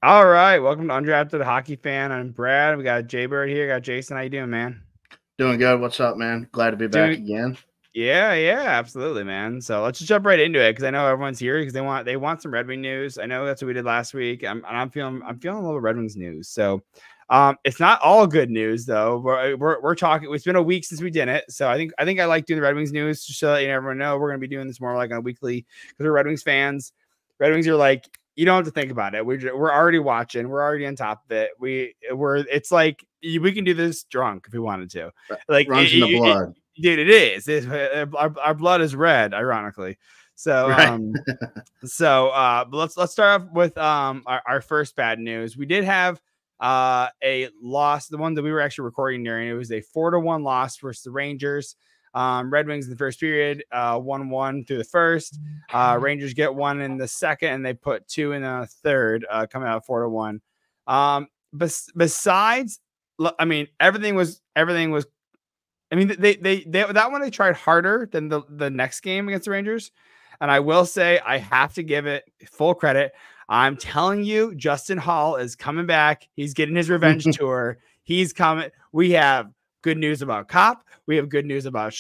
All right, welcome to Undrafted Hockey Fan. I'm Brad. We got Jay Bird here. Got Jason. How you doing, man? Doing good. What's up, man? Glad to be back Doing, again. yeah, absolutely, man. So let's just jump right into it because I know everyone's here because they want some Red Wing news. I know that's what we did last week. I'm feeling a little Red Wings news. So, it's not all good news though. We're talking. It's been a week since we did it, so I think I like doing the Red Wings news just so that everyone know we're gonna be doing this more like on a weekly because we're Red Wings fans. Red Wings are like, you don't have to think about it. We're already watching. We're already on top of it. It's like we can do this drunk if we wanted to. Like Runs in the blood. dude, it is. Our blood is red, ironically. So Right. but let's start off with our first bad news. We did have a loss, the one that we were actually recording during. It was a 4-1 loss versus the Rangers. Red Wings in the first period, 1-1 through the first. Rangers get one in the second, and they put two in the third, coming out 4-1. Besides, I mean, everything was. I mean, they that one they tried harder than the next game against the Rangers, and I will say I have to give it full credit. I'm telling you, Justin Hall is coming back. He's getting his revenge tour. He's coming. We have good news about Cop. We have good news about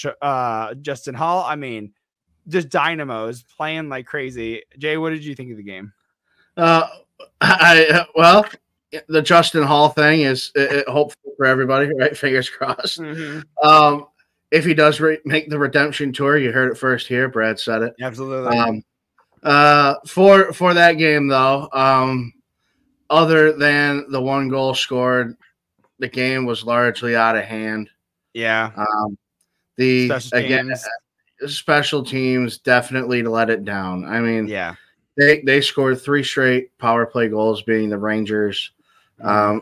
Justin Hall. I mean, just dynamos playing like crazy. Jay, what did you think of the game? Well, the Justin Hall thing is hopeful for everybody, right? Fingers crossed. Mm-hmm. If he does make the redemption tour, you heard it first here. Brad said it. Absolutely. For that game though, other than the one goal scored, the game was largely out of hand. Yeah. Special teams definitely let it down. I mean, yeah, they scored 3 straight power play goals, being the Rangers.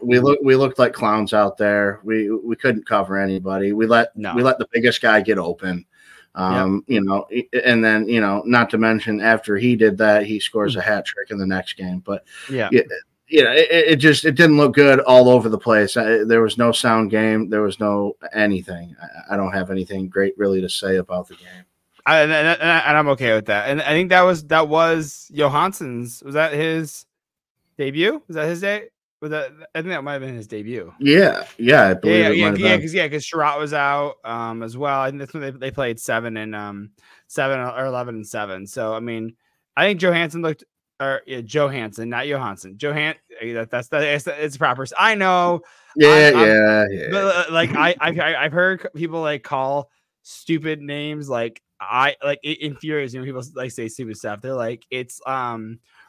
We looked like clowns out there. We couldn't cover anybody. We let the biggest guy get open. You know, and then, you know, not to mention after he did that, he scores a hat trick in the next game. But it didn't look good all over the place. There was no sound game. There was no anything. I don't have anything great really to say about the game. And I'm okay with that. And I think that was Johansson's. Was that his debut? Was that his day? I think that might have been his debut. Yeah, I believe because Sherratt was out as well. I think that's when they played 7 or 11 and 7. So I mean, I think Johansson looked, Johansson, not Johansson. It's proper. I know. Yeah. But like I've heard people like call stupid names like it infuriates me when people like say stupid stuff. They're like, it's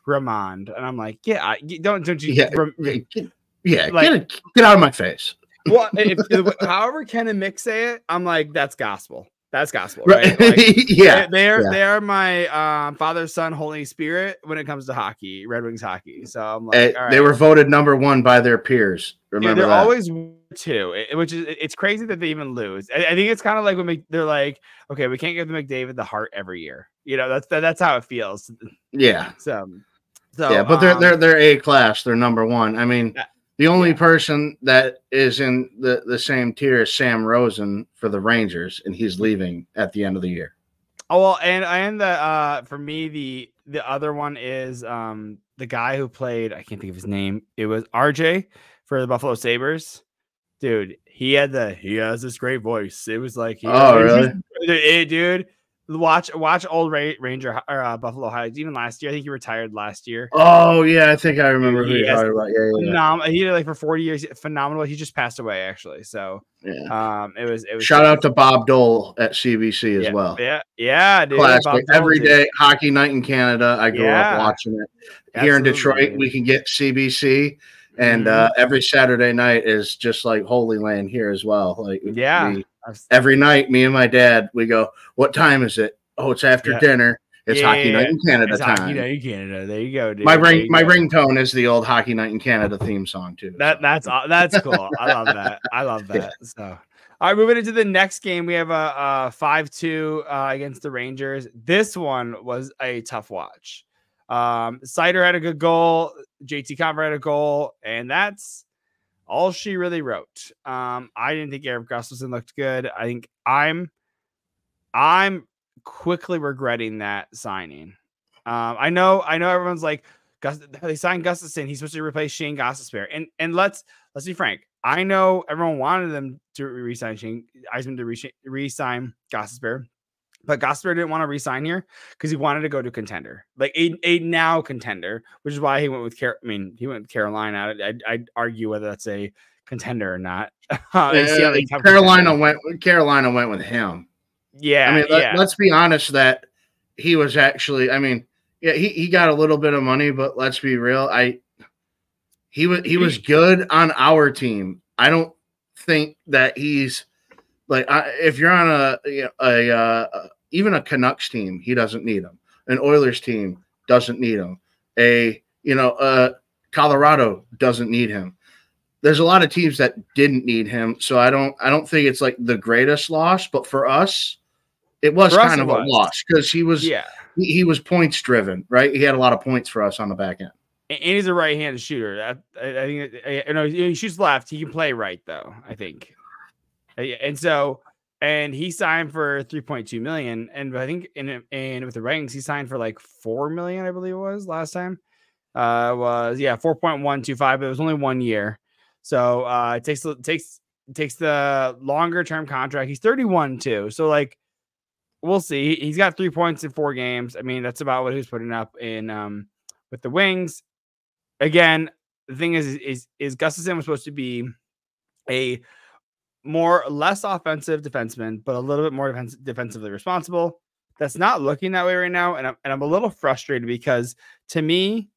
Ramond, and I'm like, don't you get out of my face. Well, however Ken and Mick say it, I'm like, that's gospel. That's gospel, right? Like, they are my Father, Son, Holy Spirit when it comes to hockey, Red Wings hockey. So I'm like, all right. They were voted #1 by their peers. Remember, they're always 2, which is it's crazy that they even lose. I think it's kind of like when they're like, okay, we can't give the McDavid the Hart every year. You know, that's how it feels. Yeah. So yeah, but they're A class. They're #1. I mean. The only person that is in the same tier is Sam Rosen for the Rangers, and he's leaving at the end of the year. Oh, well, and for me, the other one is the guy who played, I can't think of his name. It was RJ for the Buffalo Sabres. Dude, he has this great voice. It was like, really? Dude, watch old Ranger or Buffalo highlights. Even last year, I think he retired last year. Oh yeah, I think I remember who you're talking about. Yeah. He did like for 40 years, phenomenal. He just passed away actually. So it was. Shout out to Bob Dole at CBC as well. Yeah, dude. Classic. Every day, hockey night in Canada. I grew up watching it. Here in Detroit, we can get CBC. And every Saturday night is just like Holy Land here as well. Like every night, me and my dad, we go, "What time is it? Oh, it's after dinner. It's Hockey Night in Canada time." Hockey Night in Canada. There you go, dude. My ringtone is the old Hockey Night in Canada theme song too. That's cool. I love that. So, all right, moving into the next game, we have a 5-2 against the Rangers. This one was a tough watch. Sider had a good goal. JT Compher had a goal, and that's all she really wrote. I didn't think Eric Gustafsson looked good. I think I'm quickly regretting that signing. I know everyone's like, They signed Gustafson. He's supposed to replace Shane Gostisbehere. And let's be frank. I know everyone wanted them to re-sign Shane Eisman to re-sign Gostisbehere, but Gostisbehere didn't want to re-sign here because he wanted to go to contender, like a now contender, which is why he went with he went with Carolina. I'd argue whether that's a contender or not. Carolina went with him. Yeah, I mean, let's be honest that he was actually. I mean, yeah, he got a little bit of money, but let's be real. He was good on our team. I don't think that he's like if you're on even a Canucks team, he doesn't need him. An Oilers team doesn't need him. Colorado doesn't need him. There's a lot of teams that didn't need him, so I don't think it's like the greatest loss, but for us, it was kind of a loss because he was points driven, right? He had a lot of points for us on the back end. And he's a right-handed shooter. I think he shoots left. He can play right though, I think. And he signed for $3.2 million, and I think in with the Rings he signed for like $4 million, I believe it was last time. 4.125, but it was only 1 year. So it takes the longer term contract. He's 31 too. So like we'll see. He's got 3 points in 4 games. I mean, that's about what he was putting up in with the Wings. Again, the thing is Gustafson was supposed to be a less offensive defenseman, but a little bit more defensively responsible. That's not looking that way right now, and I'm a little frustrated because to me,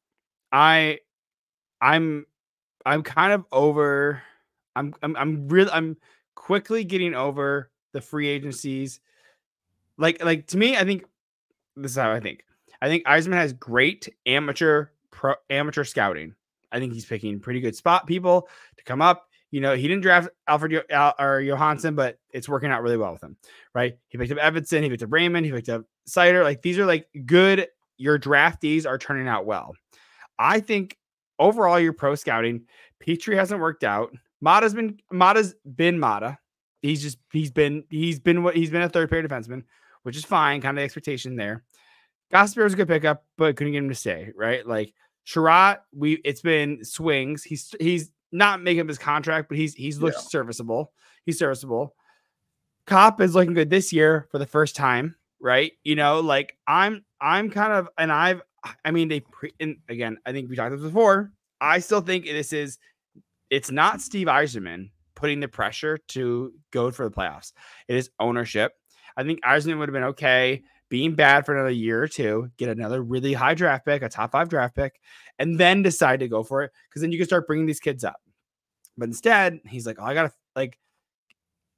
I'm kind of over. I'm quickly getting over the free agencies. Like to me, I think this is how I think. I think Eisman has great amateur scouting. I think he's picking pretty good spot people to come up. He didn't draft Alfred or Johansson, but it's working out really well with him, right? He picked up Evanson, he picked up Raymond, he picked up Sider. Like these are like good. Your draftees are turning out well. I think overall your pro scouting, Petrie hasn't worked out. Mata's been Mata. He's been a third pair defenseman, which is fine, kind of the expectation there. Gostisbehere was a good pickup, but couldn't get him to stay, right? Like Sherratt, it's been swings. He's not making up his contract, but he's looked serviceable. He's serviceable. Kopp is looking good this year for the first time, right? Like I'm kind of, and again, I think we talked about this before. I still think it's not Steve Yzerman putting the pressure to go for the playoffs. It is ownership. I think Yzerman would have been okay being bad for another year or two, get another really high draft pick, a top 5 draft pick, and then decide to go for it. Because then you can start bringing these kids up. But instead, he's like, I gotta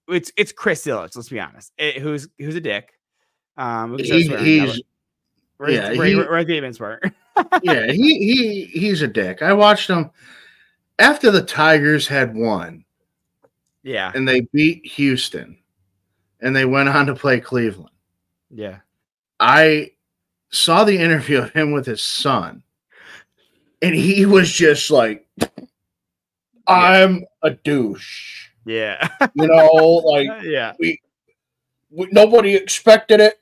it's Chris Illich. Let's be honest. Who's a dick. He's a dick. I watched him after the Tigers had won. Yeah. And they beat Houston. And they went on to play Cleveland. Yeah. I saw the interview of him with his son. And he was just like, I'm a douche. Yeah. We nobody expected it,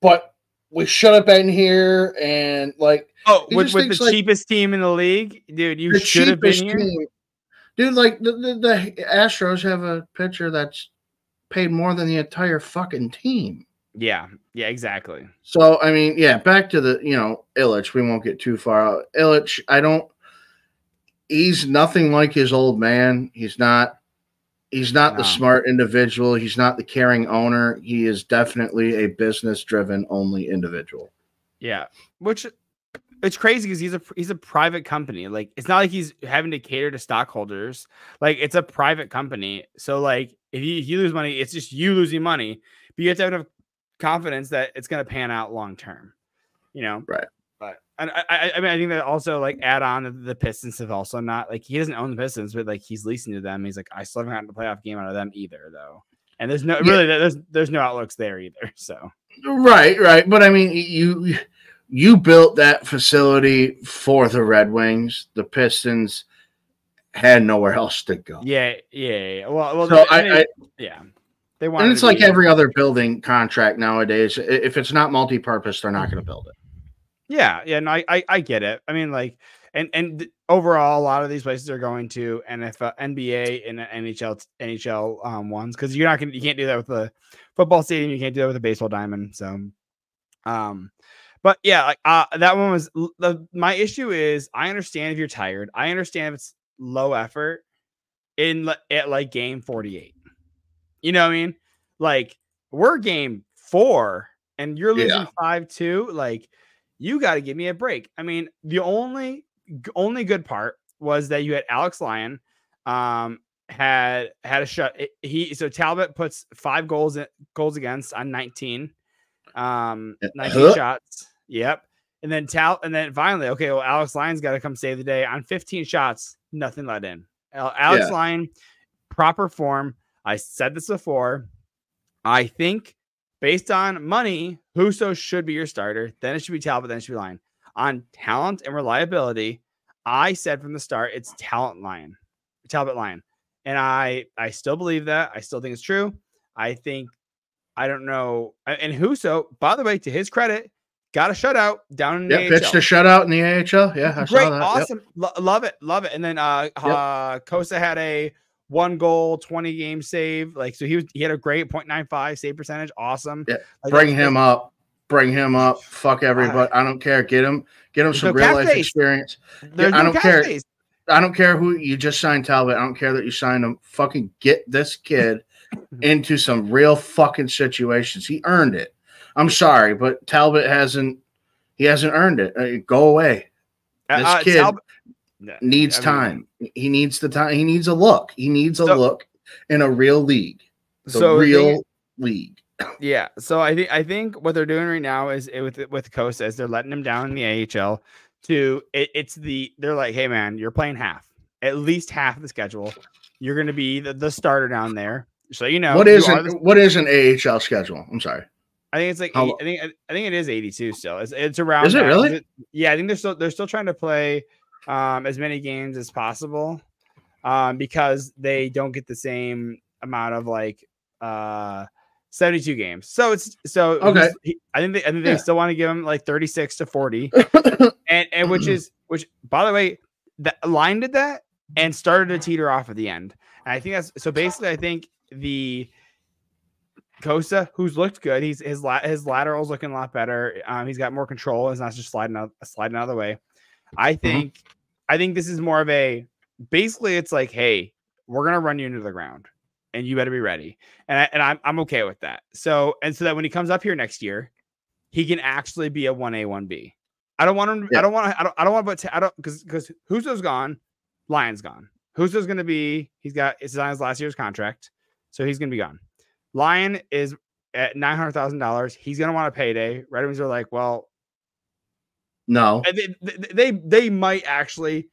but we should have been here. And like, with the cheapest team in the league, dude, you should have been here. Dude, like the Astros have a pitcher that's paid more than the entire fucking team. Yeah, exactly. So I mean, back to the Illich. We won't get too far out. Illich, he's nothing like his old man. He's not the smart individual. He's not the caring owner. He is definitely a business-driven only individual. Yeah, which it's crazy because he's a private company. Like it's not like he's having to cater to stockholders. Like it's a private company. So like if you lose money, it's just you losing money. But you have to have enough confidence that it's going to pan out long term. Right. But I mean, I think that also like add on to the Pistons have also not like he doesn't own the Pistons, but like he's leasing to them. He's like, I still haven't gotten a playoff game out of them either, though. And there's no outlooks there either. So right. But I mean, you built that facility for the Red Wings. The Pistons had nowhere else to go. Yeah. Well, so they want. And it's like every other building contract nowadays. If it's not multi-purpose, they're not going to build it. Yeah, yeah, no, I get it. I mean, like, and overall, a lot of these places are going to NFL, NBA, and NHL ones because you can't do that with the football stadium. You can't do that with a baseball diamond. So, but yeah, like that one was my issue is I understand if you're tired. I understand if it's low effort at like game 48. You know what I mean? Like we're game 4 and you're losing 5-2. Like you got to give me a break. I mean, the only good part was that you had Alex Lyon, had a shot. So Talbot puts 5 goals against on 19, 19 shots. Yep. And then finally, okay, well, Alex Lyon's got to come save the day on 15 shots, nothing let in. Alex Lyon, proper form. I said this before. I think based on money, Husso should be your starter. Then it should be Talbot. Then it should be Lyon. On talent and reliability, I said from the start, it's Talbot Lyon. And I still believe that. I still think it's true. I don't know. And Husso, by the way, to his credit, got a shutout down in the AHL. Pitched a shutout in the AHL. Yeah, I saw that. Awesome. Yep. Love it. And then Kosa had a 1 goal, 20 game save. Like, so he had a great .95 save percentage. Awesome. Yeah. Like, bring him up. Fuck everybody. I don't care. Get him some real life experience. Yeah, I don't care. I don't care who you just signed Talbot. I don't care that you signed him. Fucking get this kid into some real fucking situations. He earned it. I'm sorry, but Talbot hasn't earned it. Go away. This kid needs time. He needs the time. He needs a look. He needs a look in a real league. League. Yeah. So I think what they're doing right now is with Kosa is they're letting him down in the AHL they're like, hey man, you're playing at least half of the schedule. You're going to be the starter down there. So, you know, what is an AHL schedule? I'm sorry. I think it's like I think it is 82 still. It's around. Is it really? Yeah, I think they're still trying to play as many games as possible because they don't get the same amount of like 72 games. So okay. I think they still want to give him like 36 to 40, and which by the way, that Line did that and started to teeter off at the end. And I think that's so basically. I think the Kosa, who's looked good, his lateral's looking a lot better. He's got more control. It's not just sliding out of the way. I think this is more of a basically. It's like, hey, we're gonna run you into the ground, and you better be ready. And I'm okay with that. So that when he comes up here next year, he can actually be a 1A 1B. I don't want him. Yeah. I don't want because Husso's gone, Lyon's gone. Husso's gonna be. It's on his last year's contract, so he's gonna be gone. Lyon is at $900,000. He's gonna want a payday. Red Wings are like, well, no. They might actually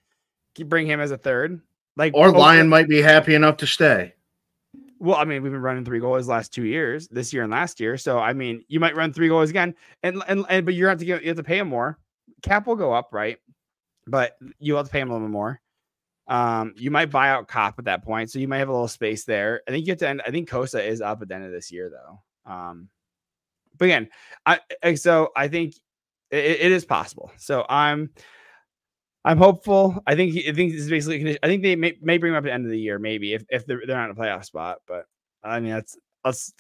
bring him as a third. Like, or Lyon might be happy enough to stay. Well, I mean, we've been running 3 goals last 2 years, this year and last year. So I mean, you might run 3 goals again, but you have to pay him more. Cap will go up, right? But you have to pay him a little bit more. You might buy out Cop at that point, so you might have a little space there. I think you have to end. I think Kosa is up at the end of this year, though. But again, I think it is possible. So I'm hopeful. I think this is basically. I think they may bring him up at the end of the year, maybe if they're not in a playoff spot. But I mean, let's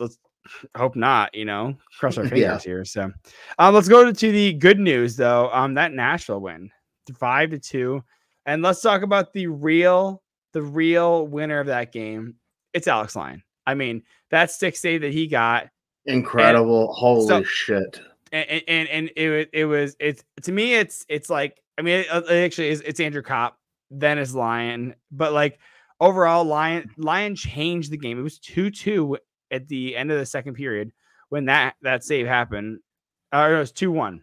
hope not. You know, cross our fingers here. So let's go to the good news though. That Nashville win 5-2. And let's talk about the real winner of that game. It's Alex Lyon. I mean, that stick save that he got, incredible. Holy shit! And it's to me, it's like, I mean, it actually is. It's Andrew Kopp, then it's Lyon, but like overall, Lyon changed the game. It was 2-2 at the end of the second period when that save happened. Or it was 2-1 at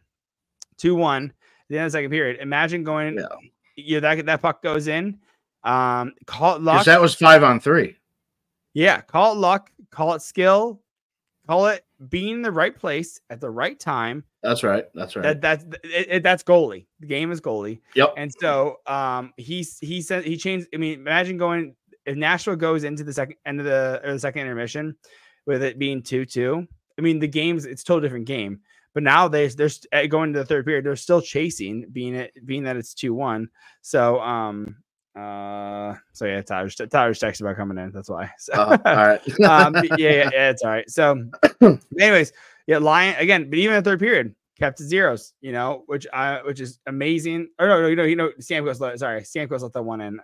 the end of the second period. Imagine going. Yeah. That puck goes in. Call it luck. That was 5-on-3. Yeah, call it luck. Call it skill. Call it being in the right place at the right time. That's right. That's goalie. The game is goalie. Yep. And so he said he changed. I mean, imagine going if Nashville goes into the second end of the second intermission with it being 2-2. I mean, it's a totally different game. But now they're going to the third period. They're still chasing, being that it's 2-1. So so yeah, Tyler's texting about coming in. That's why. So, all right. yeah, it's all right. So, anyways, yeah, Lion again, but even in the third period kept it zeros. You know, which is amazing. Or no, Stamkos let that one in.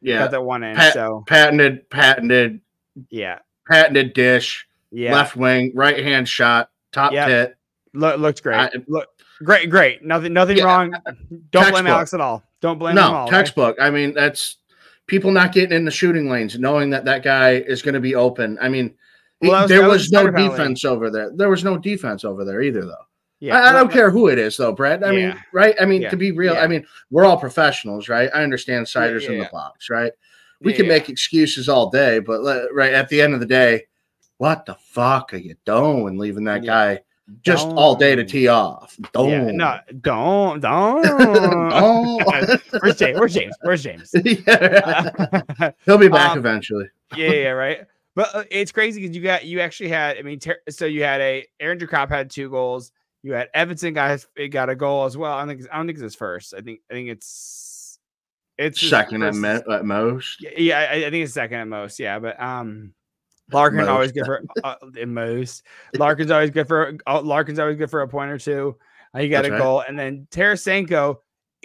Yeah, got that one in. So patented. Yeah, patented dish. Yeah, left wing, right hand shot, top tit. Looked great. Great. Nothing wrong. Don't blame Alex at all. Don't blame him at all. Textbook. Right? I mean, that's people not getting in the shooting lanes, knowing that guy is going to be open. I mean, there was no defense over there. There was no defense over there either, though. Yeah, I don't care who it is, though, Brad. I mean, right? I mean, to be real, I mean, we're all professionals, right? I understand ciders in the box, right? We can make excuses all day, but right at the end of the day, what the fuck are you doing leaving that guy just all day to tee off? Don't. Don't. Where's James? He'll be back eventually. Yeah, right. But it's crazy because you actually had, I mean, so you had Aaron Jakob had 2 goals. You had Evanson got a goal as well. I don't think it's his first. I think it's second at most. Yeah, I think it's second at most. Yeah, but Larkin always good for most. Larkin's always good for a point or two. He got a goal, and then Tarasenko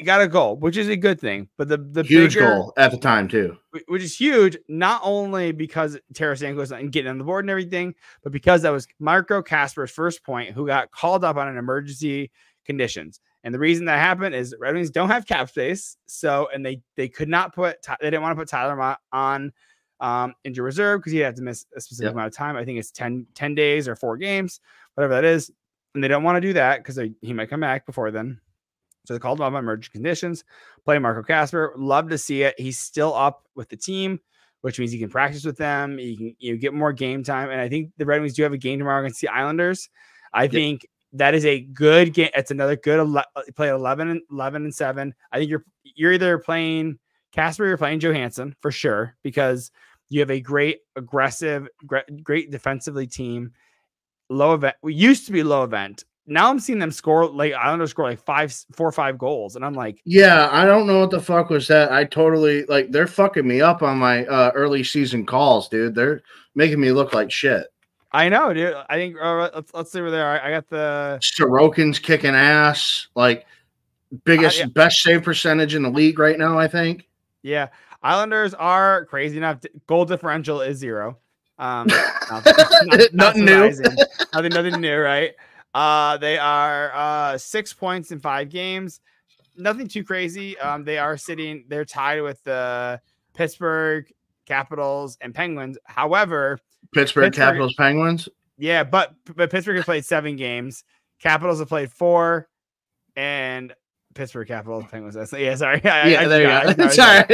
got a goal, which is a good thing. But the huge goal at the time too, which is huge, not only because Tarasenko was getting on the board and everything, but because that was Marco Kasper's first point, who got called up on an emergency conditions. And the reason that happened is Red Wings don't have cap space, and they could not they didn't want to put Tyler Mott on injured reserve because he'd have to miss a specific amount of time. I think it's 10 days or 4 games, whatever that is. And they don't want to do that because he might come back before then. So they called him up on emergency conditions, play Marco Kasper. Love to see it. He's still up with the team, which means he can practice with them. He can get more game time. And I think the Red Wings do have a game tomorrow against the Islanders. I think that is a good game. It's another good play 11 and 7. I think you're either playing Kasper or you're playing Johansson for sure, because you have a great, aggressive, great defensively team. Low event. We used to be low event. Now I'm seeing them score Islanders score 4 or 5 goals, and I'm like, yeah, I don't know what the fuck was that. I totally they're fucking me up on my early season calls, dude. They're making me look like shit. I know, dude. I think let's see where they are. I got the Sorokin's kicking ass, best save percentage in the league right now, I think. Yeah, Islanders are crazy enough. Goal differential is 0. Nothing new. Nothing new, right? They are 6 points in 5 games. Nothing too crazy. They're tied with the Pittsburgh Capitals and Penguins. However, Pittsburgh Capitals Penguins. Yeah, but Pittsburgh has played 7 games. Capitals have played 4, and Pittsburgh Capitals Penguins. Sorry. There you go. It's all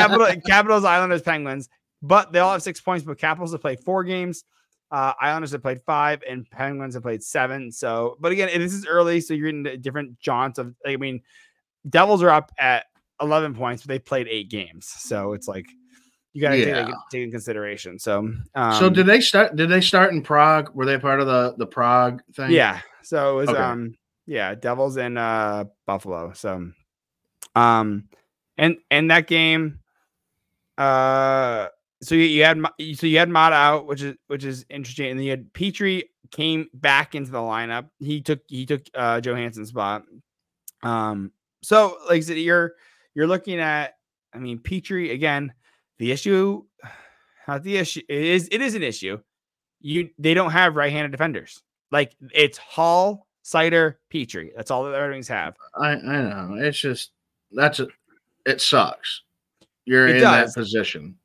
right. Capitals, Islanders, Penguins. But they all have 6 points. But Capitals have played 4 games. Islanders have played 5, and Penguins have played 7. So, but again, this is early, so you're in different jaunts of. I mean, Devils are up at 11 points, but they played 8 games. So it's like you got to take in consideration. So, so did they start? Did they start in Prague? Were they part of the Prague thing? Yeah. So it was Devils and Buffalo. So, and that game, So you had Mott out, which is interesting, and then you had Petrie came back into the lineup. He took Johansson's spot. So like I said, you're looking at, I mean, Petrie again. The issue, not the issue, it is an issue. They don't have right-handed defenders. Like it's Hall, Seider, Petrie. That's all that the Red Wings have. I know. It's just it sucks. You're in that position.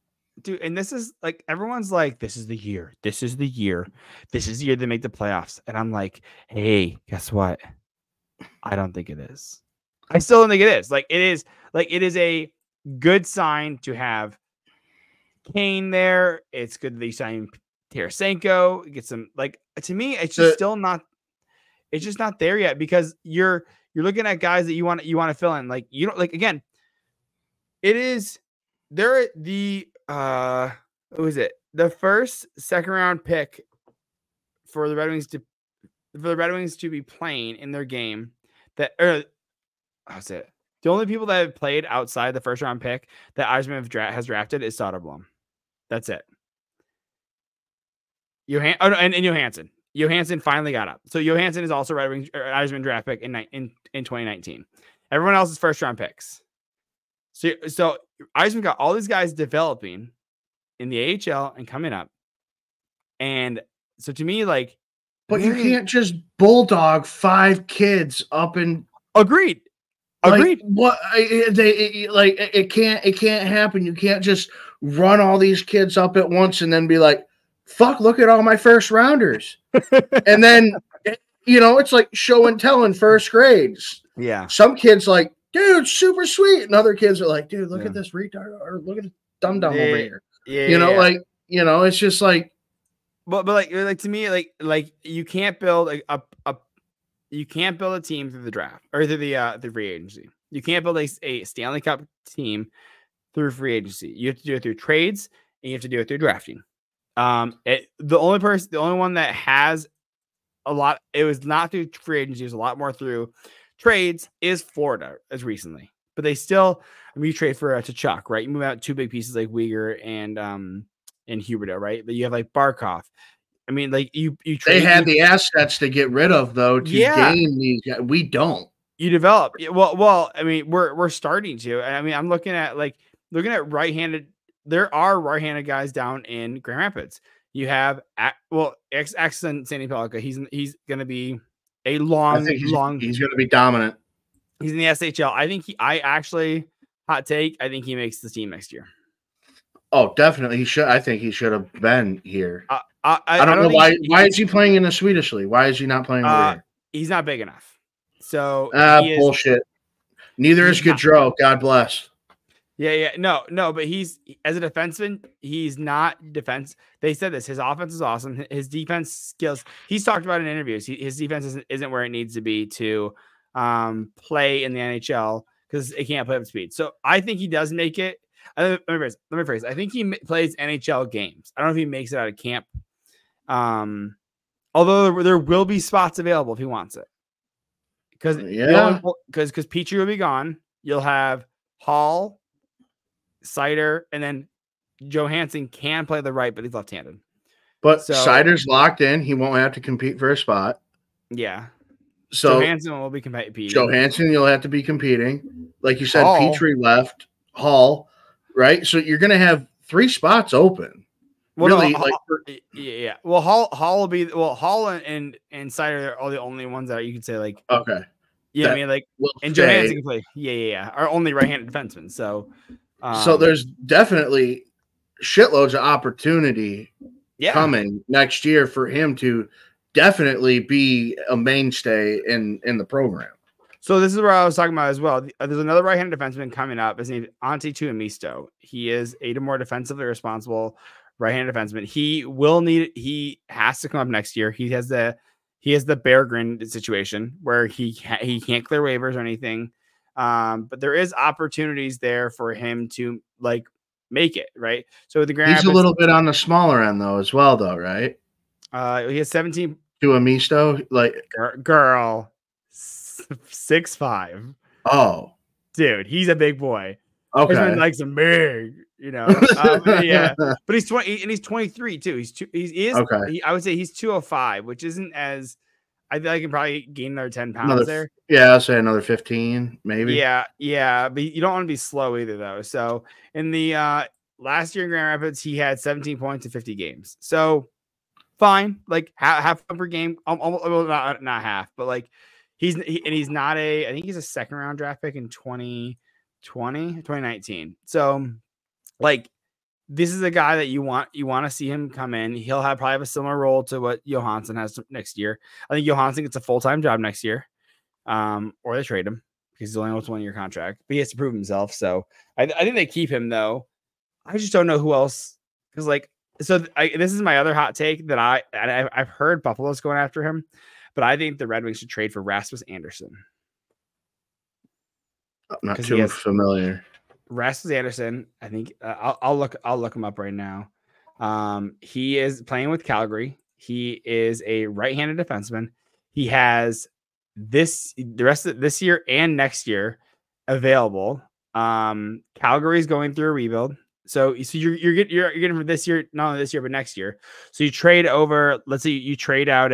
Dude, and this is like everyone's like, this is the year. This is the year they make the playoffs. And I'm like, hey, guess what? I don't think it is. I still don't think it is. It is a good sign to have Kane there. It's good that they signed Tarasenko. Get some to me, it's just still not. It's just not there yet because you're looking at guys that you want to fill in. Again, it is there who is it? The first second round pick for the Red Wings to for the Red Wings to be playing in their game that, or I'll say it. The only people that have played outside the first round pick that Eisman has drafted is Soderblom. That's it. And Johansson. Johansson finally got up. So Johansson is also Red Wings or Eisman draft pick in 2019. Everyone else is first round picks. So Eisman got all these guys developing in the AHL and coming up. And so to me, like, but you can't just bulldog 5 kids up and agreed. Like, what it can't happen. You can't just run all these kids up at once and then be like, fuck, look at all my first rounders. And then, it's like show and tell in first grades. Yeah. Some kids like, dude, super sweet. And other kids are like, dude, look at this retard, or look at this dum-dum over here. It's just like, but like to me, like you can't build you can't build a team through the draft or through the free agency. You can't build a Stanley Cup team through free agency. You have to do it through trades, and you have to do it through drafting. The only one that has a lot, it was not through free agency, it was a lot more through trades, is Florida as recently. But they still, you trade for Tkachuk, right? You move out 2 big pieces like Uyghur and Huberdeau, right? But you have like Barkov. I mean, like you trade. They had the assets to get rid of though to gain these guys. We don't. You develop well. I mean, we're starting to. I mean, I'm looking at right-handed. There are right-handed guys down in Grand Rapids. You have Axon Sandy Pellica. He's going to be a long. He's going to be dominant. He's in the SHL. I actually hot take. I think he makes the team next year. Oh, definitely he should. I think he should have been here. I don't know why. Why is he playing in the Swedish league? Why is he not playing over here? He's not big enough. So bullshit. Neither is Gaudreau. God bless. Yeah. No. But he's, as a defenseman, he's not defense. They said this. His offense is awesome. His defense skills. He's talked about in interviews. His defense isn't where it needs to be to play in the NHL because it can't play up speed. So I think he does make it. Let me rephrase. I think he plays NHL games. I don't know if he makes it out of camp. Although there will be spots available if he wants it. Because Petrie will be gone. You'll have Hall, Seider, and then Johansson can play the right, but he's left-handed. But Seider's locked in. He won't have to compete for a spot. Yeah. So Johansson will be competing. Johansson, you'll have to be competing. Like you said, Petrie left. Hall, right? So you're going to have 3 spots open. Well, really, yeah. Well, Hall will be. Well, Hall and Seider are the only ones that you could say like. Okay. Yeah, I mean, like, and Johansson can play. Yeah. Are only right-handed defensemen. So there's definitely shitloads of opportunity coming next year for him to definitely be a mainstay in the program. So this is where I was talking about as well. There's another right-handed defenseman coming up. His name is Antti Tuomisto. He is a more defensively responsible right-handed defenseman. He has to come up next year. He has the Berggren situation where he can't clear waivers or anything. But there is opportunities there for him to like make it, right? So with the Grand Rapids, a little bit on the smaller end though, as well, though, right? He has 17 Tuomisto, like girl 6'5". Oh, dude, he's a big boy. Okay, he likes him big, yeah. But he's 20 and he's 23 too. I would say he's 205, which isn't as. I think I can probably gain another 10 pounds there. Yeah, I'll say another 15, maybe. Yeah, but you don't want to be slow either, though. So in the last year in Grand Rapids, he had 17 points in 50 games. So fine, like half per game. Almost, well, not half, but like he's not I think he's a second round draft pick in 2019. So like this is a guy that you want to see him come in. He'll probably have a similar role to what Johansson has next year. I think Johansson gets a full-time job next year, or they trade him because he's only on a 1-year contract. But he has to prove himself. So I think they keep him though. I just don't know who else because this is my other hot take that I've heard Buffalo's going after him, but I think the Red Wings should trade for Rasmus Andersson. I'm not too familiar. Rasmus Andersson, I think I'll look him up right now. He is playing with Calgary. He is a right-handed defenseman. He has the rest of this year and next year available. Calgary's going through a rebuild. So you're getting for this year, not only this year, but next year. So you trade over, let's say you trade out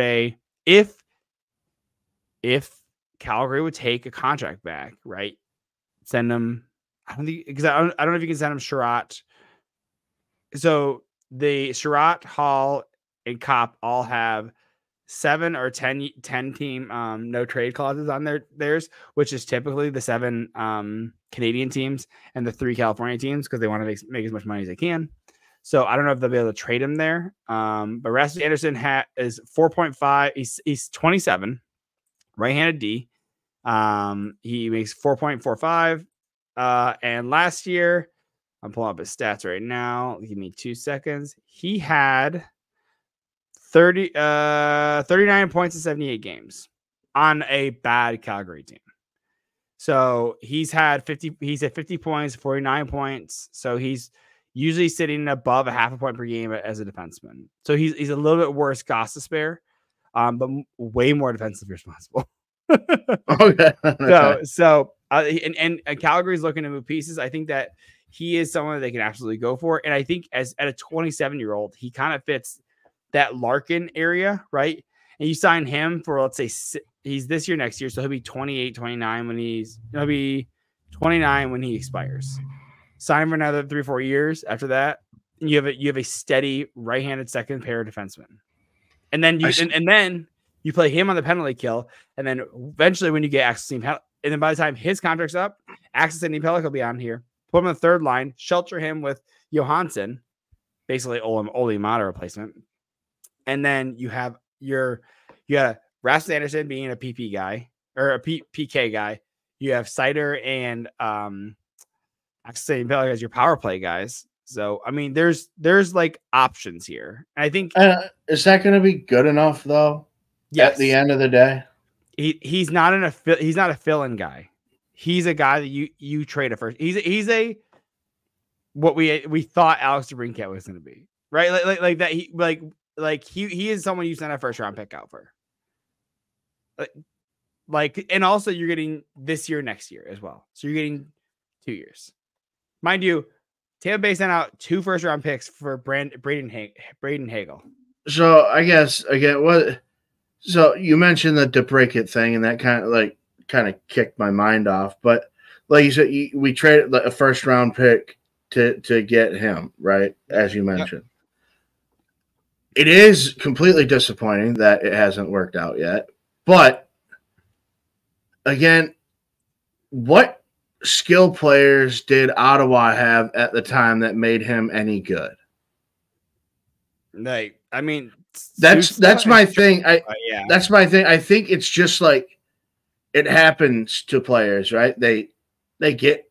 if Calgary would take a contract back, right? Send them, I don't think, because I don't know if you can send them Sherratt. So the Sherratt, Hall, and Kopp all have 7 or 10 team no trade clauses on theirs, which is typically the 7 Canadian teams and the 3 California teams because they want to make as much money as they can. So I don't know if they'll be able to trade him there. But Rasmus Anderson is 4.5. He's 27, right-handed D. He makes 4.45. And last year, I'm pulling up his stats right now. Give me 2 seconds. He had 39 points in 78 games on a bad Calgary team. So he's at 50 points, 49 points. So he's usually sitting above a half a point per game as a defenseman. So he's a little bit worse Gostisbehere, but way more defensively responsible. Okay. So Calgary's looking to move pieces. I think that he is someone that they can absolutely go for. And I think at a 27-year-old, he kind of fits that Larkin area, right? And you sign him for, let's say, he's this year, next year. So he'll be 28, 29 he'll be 29 when he expires. Sign him for another 3-4 years after that. And you have a steady right-handed second pair defenseman. And then you play him on the penalty kill. And then eventually when you get Axel Team, and then by the time his contract's up, Axel Team Pellick will be on here. Put him on the third line, shelter him with Johansson, basically Oli Mata replacement. And then you got Rasmus Anderson being a PP guy or a PK guy. You have Sider and Axel Team Pellick as your power play guys. So I mean, there's like options here. And I think is that going to be good enough though? Yes. At the end of the day, he's not a fill-in guy. He's a guy that you trade at first. He's a what we thought Alex DeBrincat was going to be, right? Like that. He is someone you send a first round pick out for. Like, and also you're getting this year, next year as well. So you're getting 2 years, mind you. Tampa Bay sent out 2 first round picks for Braden Hagel. So I guess again, so you mentioned the DeBrincat thing, and that kind of kicked my mind off. But like you said, we traded a first round pick to get him, right? As you mentioned. Yep. It is completely disappointing that it hasn't worked out yet. But again, what skill players did Ottawa have at the time that made him any good? Like, I mean, that's my thing. That's my thing. I think it's just like it happens to players, right? They get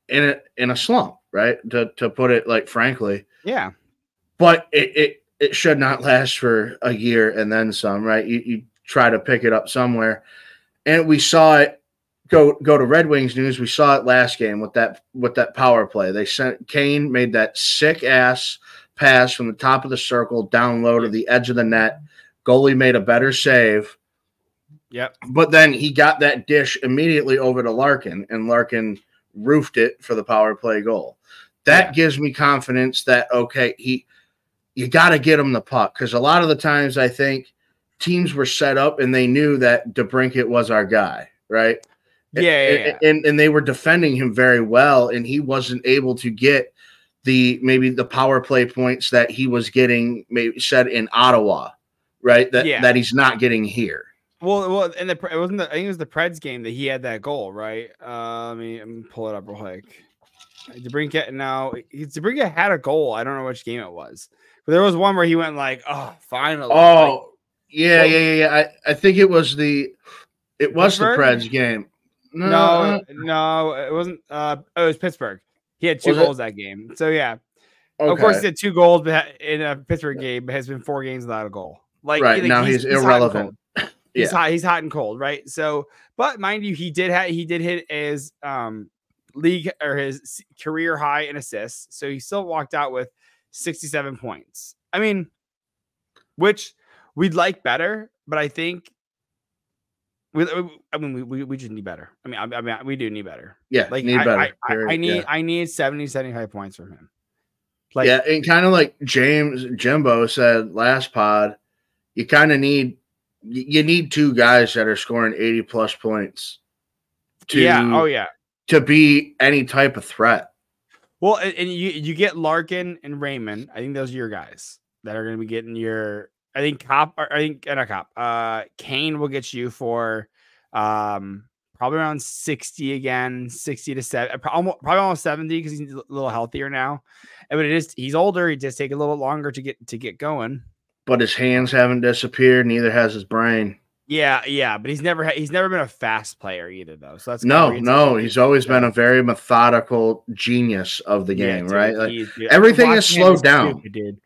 in a slump, right? To put it like frankly. Yeah. But it should not last for a year and then some, right? You try to pick it up somewhere. And we saw it go to Red Wings news. We saw it last game with that power play. They sent Kane made that sick ass pass from the top of the circle down low to the edge of the net. Goalie made a better save. Yep. But then he got that dish immediately over to Larkin, and Larkin roofed it for the power play goal. That gives me confidence that, okay, you got to get him the puck, because a lot of the times I think teams were set up and they knew that DeBrincat was our guy, right? Yeah. And they were defending him very well, and he wasn't able to get maybe the power play points that he was getting maybe said in Ottawa, right? That he's not getting here. Well, and I think it was the Preds game that he had that goal, right? Let me pull it up real quick. DeBrincat had a goal. I don't know which game it was, but there was one where he went like, "Oh, finally!" Oh, yeah. I think it was the Preds game. No, it wasn't. It was Pittsburgh. He had 2 goals that game. So yeah, of course he had 2 goals in a Pittsburgh game, but has been 4 games without a goal. Now he's irrelevant. He's hot and cold, right? So, but mind you, he did hit his league or his career high in assists. So he still walked out with 67 points. I mean, which we'd like better, but I think I mean, we just need better. I mean, we do need better. Yeah, like need better. I need 70, 75 points from him. Like, yeah, and kind of like Jimbo said last pod, you kind of need two guys that are scoring 80+ points to be any type of threat. Well, and you get Larkin and Raymond. I think those are your guys that are going to be getting your. I think Kane will get you for probably around 60 again, 60 to 7, probably almost 70 because he's a little healthier now. But he's older. He just take a little bit longer to get going. But his hands haven't disappeared. Neither has his brain. Yeah. But he's never been a fast player either, though. So that's no. He's always been a very methodical genius of the game, right? Like, everything is slowed down. Dude.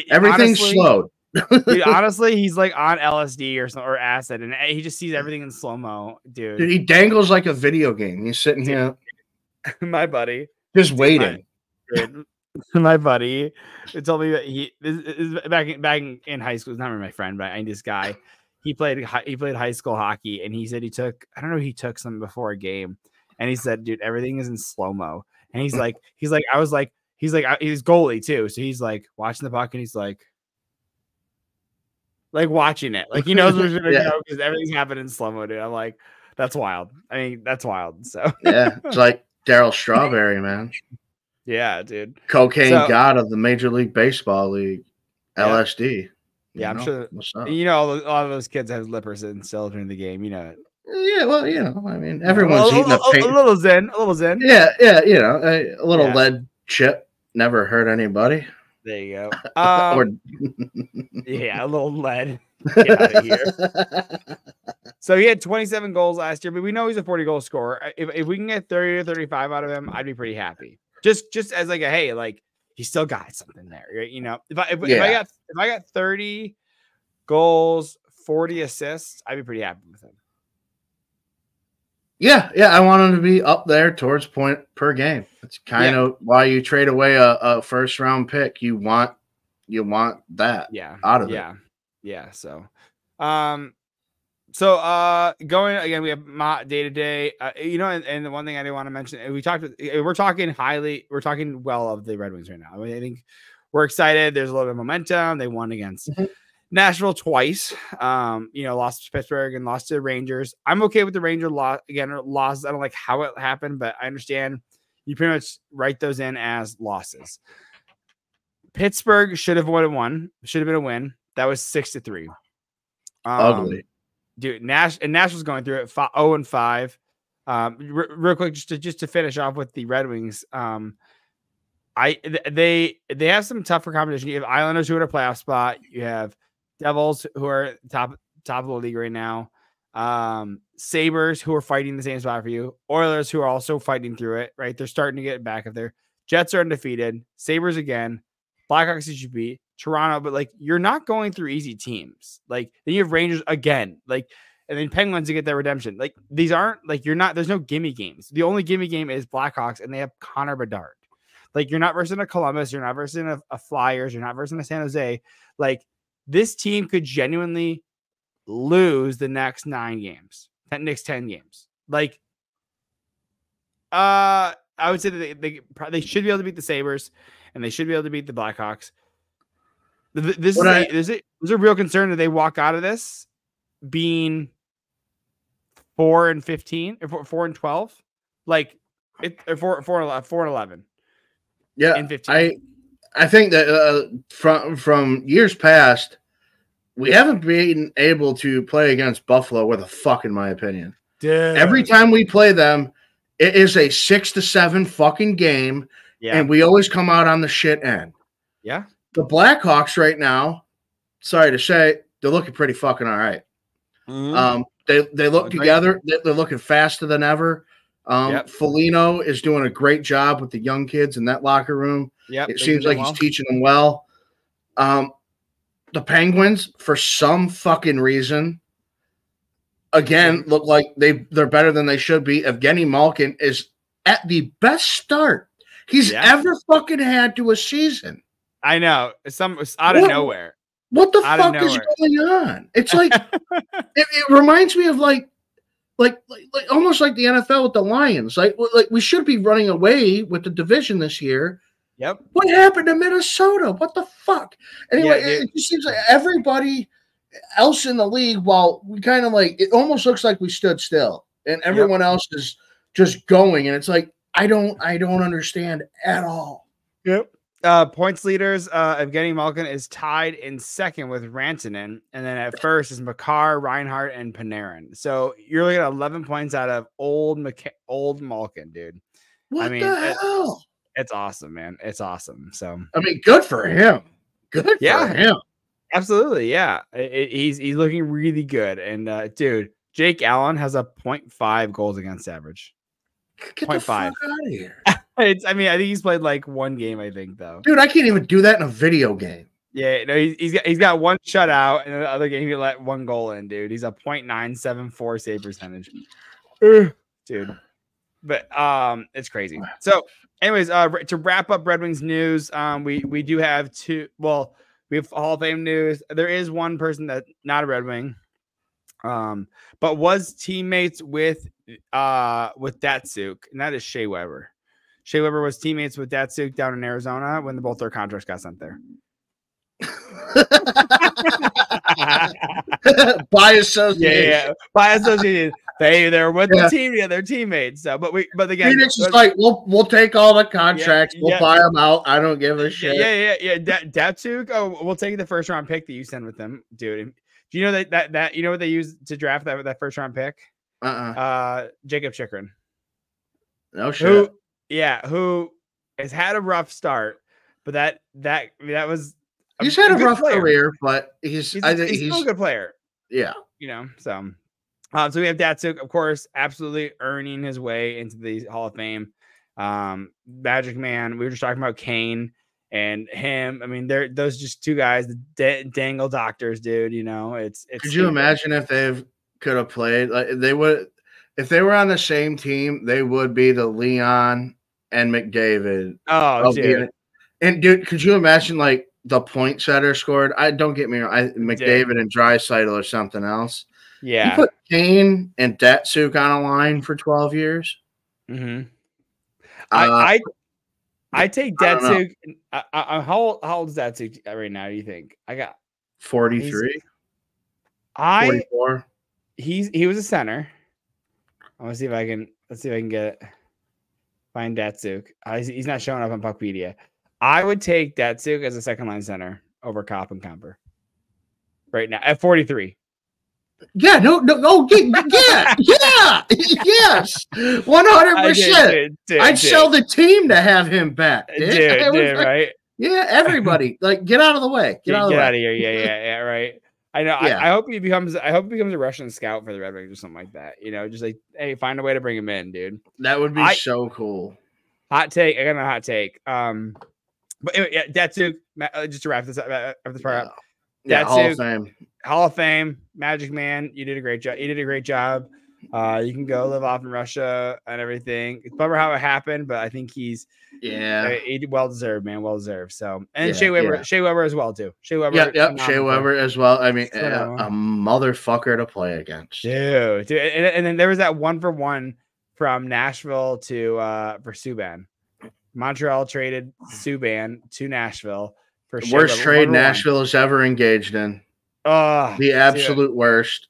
Everything's slowed. Dude, honestly, he's like on LSD or acid, and he just sees everything in slow mo, dude. He dangles like a video game. He's sitting here, my buddy, just waiting. My buddy told me that he back in high school. He's not really my friend, but I know this guy. He played high school hockey, and he said he took something before a game, and he said, dude, everything is in slow mo, and he's like he's goalie too, so he's like watching the puck, and he's like watching it, like he knows what's gonna go because everything's happening in slow mo, dude. I'm like, that's wild. I mean, that's wild. So yeah, it's like Darryl Strawberry, man. Yeah, dude. Cocaine god of the Major League Baseball League, LSD. Yeah, I'm sure. A lot of those kids have lippers and still during the game. You know it. Yeah, well, I mean, everyone's eating a little zen. Yeah, a little lead chip never hurt anybody. There you go. A little lead. Get out of here. So he had 27 goals last year, but we know he's a 40-goal scorer. If we can get 30 or 35 out of him, I'd be pretty happy. Just as like hey, like he still got something there, right? You know, if I got 30 goals, 40 assists, I'd be pretty happy with him. Yeah, I want him to be up there towards point per game. That's kind of why you trade away a first round pick. You want that out of it. Yeah. So, going again, we have day to day. And the one thing I didn't want to mention, we're talking well of the Red Wings right now. I mean, I think we're excited. There's a little bit of momentum. They won against Nashville twice. Lost to Pittsburgh and lost to the Rangers. I'm okay with the Ranger losses. I don't like how it happened, but I understand you pretty much write those in as losses. Pittsburgh should have won. Should have been a win. That was 6-3. Ugly. Dude, Nashville's going through it 0-5. Real quick, just to finish off with the Red Wings. They have some tougher competition. You have Islanders who are in a playoff spot. You have Devils who are top of the league right now. Sabres who are fighting the same spot for you. Oilers who are also fighting through it. Right, they're starting to get back up there. Jets are undefeated. Sabres again. Blackhawks you should beat. Toronto, but like you're not going through easy teams. Like then you have Rangers again, like, and then Penguins to get their redemption. Like these aren't like there's no gimme games. The only gimme game is Blackhawks, and they have Connor Bedard. Like you're not versing a Columbus, you're not versing a Flyers, you're not versing a San Jose. Like this team could genuinely lose the next 10 games. Like, I would say that they should be able to beat the Sabres, and they should be able to beat the Blackhawks. There's a real concern that they walk out of this being 4-15 or 4-12, like 4-11. Yeah, and 15. I think that from years past, we haven't been able to play against Buffalo with a fuck, in my opinion. Dude. Every time we play them, it is a 6-7 fucking game, and we always come out on the shit end. Yeah. The Blackhawks right now, sorry to say, they're looking pretty fucking all right. Mm-hmm. They look together. They're looking faster than ever. Foligno is doing a great job with the young kids in that locker room. It seems like he's teaching them well. The Penguins, for some fucking reason, again, look like they're better than they should be. Evgeny Malkin is at the best start he's ever fucking had to a season. I know. It's out of nowhere. What the fuck is going on? It's like it reminds me of like like almost like the NFL with the Lions. Like we should be running away with the division this year. Yep. What happened to Minnesota? What the fuck? Anyway, it just seems like everybody else in the league, while we kind of like, it almost looks like we stood still, and everyone else is just going, and it's like I don't understand at all. Yep. Points leaders, Evgeny Malkin is tied in second with Rantanen, and then at first is Makar, Reinhardt, and Panarin. So you're looking at 11 points out of old Malkin, dude. What the hell? It's awesome, man. It's awesome. So I mean, good for him. Good for him. Absolutely, yeah. He's looking really good, and dude, Jake Allen has a 0.5 goals against average. Get the fuck out of here. I think he's played like one game, I think, though. Dude, I can't even do that in a video game. Yeah, no, he's got one shutout, and the other game he let one goal in, dude. He's a .974 save percentage. Dude. But it's crazy. So, anyways, to wrap up Red Wings news, we do have we have Hall of Fame news. There is one person that's not a Red Wing, but was teammates with Datsuk, and that is Shea Weber. Shea Weber was teammates with Datsuk down in Arizona when both their contracts got sent there. By association. Yeah. By association. They're with the team, they're teammates. So, but again, Phoenix is like, we'll take all the contracts, we'll buy them out. I don't give a shit. Yeah. Datsuk, we'll take the first round pick that you send with them, dude. Do you know that you know what they used to draft that first round pick? Jacob Chikrin. No shit. Who has had a rough start, but that was he's had a rough career, but he's still a good player. Yeah. So we have Datsuk, of course, absolutely earning his way into the Hall of Fame. Magic Man, we were just talking about Kane and him. I mean, they're those just two guys, the dangle doctors, dude. It's. Could you imagine if they could have played? Like they would, if they were on the same team, they would be the Leon and McDavid. Oh, dude. And dude, could you imagine like the point setter scored? Don't get me wrong, McDavid and Draisaitl or something else. Yeah. You put Kane and Datsuk on a line for 12 years. Mm-hmm. I take Datsuk. How old is Datsuk right now? Do you think? I got 43. 44. He was a center. I want to see if I can. Let's see if I can find Datsuk. He's not showing up on Puckpedia. I would take Datsuk as a second line center over Kopp and Comper right now at 43. Yeah, no, yeah, yes, 100%. I'd sell the team to have him back, dude, right? Yeah, everybody, like, get out of the way, get out of here, yeah, right. I know. Yeah. I hope he becomes a Russian scout for the Red Wings or something like that. Just like, hey, find a way to bring him in, dude. That would be so cool. Hot take. I got a hot take. But anyway, yeah, Datsuk. Just to wrap this part up. Yeah, Hall of Fame, Magic Man. You did a great job. You can go live off in Russia and everything. It's bummer how it happened, but I think he's well deserved, man. Well deserved. So, and Shea Weber as well too. Shea Weber, Shea Weber as well. I mean, a motherfucker to play against, dude. And then there was that 1-for-1 from Nashville to for Subban. Montreal traded Subban to Nashville for the worst trade Nashville has ever engaged in. The absolute worst.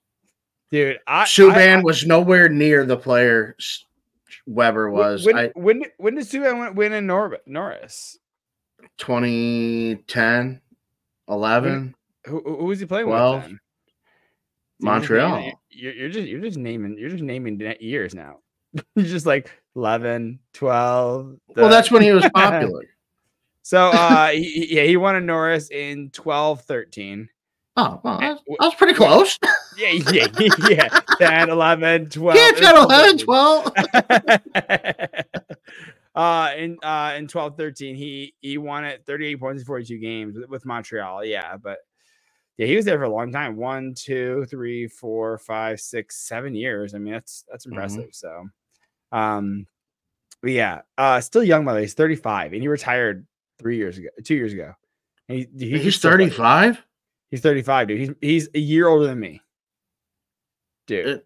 Dude, Subban was nowhere near the player Weber was. When did Subban win in Norris? 2010, 11. Who was he playing 12? With then? Montreal. You're just naming years now. You're just like 11, 12. Well, that's when he was popular. So he won a Norris in 12-13. Oh, well, that was pretty close. Yeah. 10, 11, 12. Yeah, 10, 11, 12. In 12-13, he won it 38 points in 42 games with Montreal. Yeah, but yeah, he was there for a long time. 1, 2, 3, 4, 5, 6, 7 years. I mean, that's impressive. So, but yeah, still young, by the way. He's 35, and he retired 2 years ago. And he's 35. He's 35, dude. He's a year older than me, dude.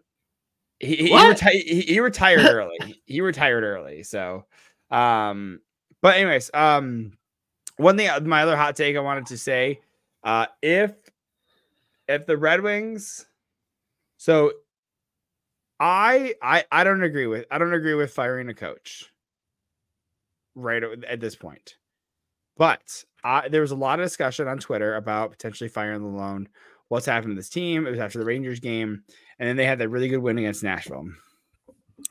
He retired early. He retired early. So, but anyways, one thing, my other hot take I wanted to say, if the Red Wings, so I don't agree with firing a coach right at this point, but there was a lot of discussion on Twitter about potentially firing Lalonde. What's happened to this team? It was after the Rangers game, and then they had that really good win against Nashville.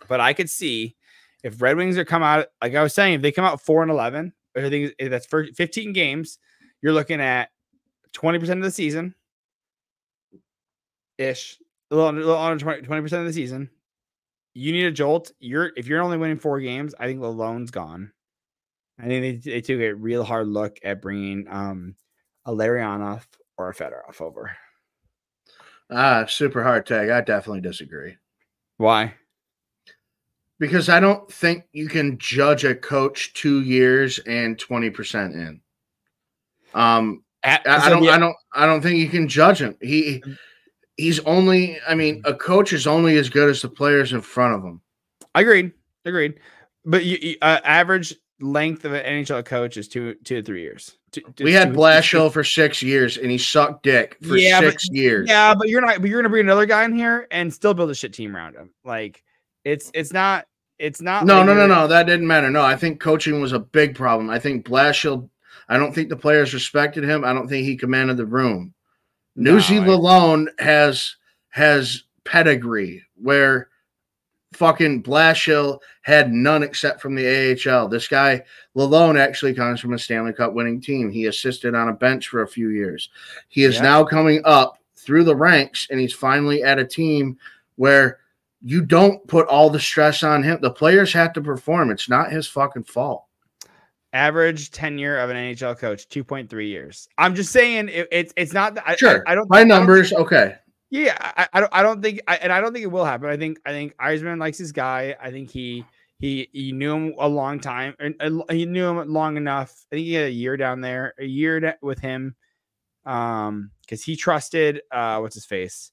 But I could see if Red Wings are come out, like I was saying, if they come out 4-11, I think that's for 15 games, you're looking at 20% of the season ish, a little under 20% of the season. You need a jolt. If you're only winning 4 games, I think Lalonde's gone. I think they took a real hard look at bringing a Larionov or a Fedorov over. Super hard tag. I definitely disagree. Why? Because I don't think you can judge a coach 2 years and 20% in. I don't think you can judge him. He's only. I mean, a coach is only as good as the players in front of him. Agreed. But you average length of an NHL coach is 2 to 3 years. We had Blashill for 6 years, and he sucked dick for 6 years. Yeah, but you're gonna bring another guy in here and still build a shit team around him. Like it's not. No. That didn't matter. No, I think coaching was a big problem. I think Blashill. I don't think the players respected him. I don't think he commanded the room. Newsy Lalonde has pedigree where fucking Blashill had none except from the AHL. This guy, Lalonde, actually comes from a Stanley Cup winning team. He assisted on a bench for a few years. He is now coming up through the ranks, and he's finally at a team where you don't put all the stress on him. The players have to perform. It's not his fucking fault. Average tenure of an NHL coach, 2.3 years. I'm just saying it's not that. Sure. I don't. My numbers, okay. Yeah, I don't think it will happen. I think Eisman likes his guy. I think he knew him a long time, and he knew him long enough. I think he had a year down there, a year with him, because he trusted what's his face,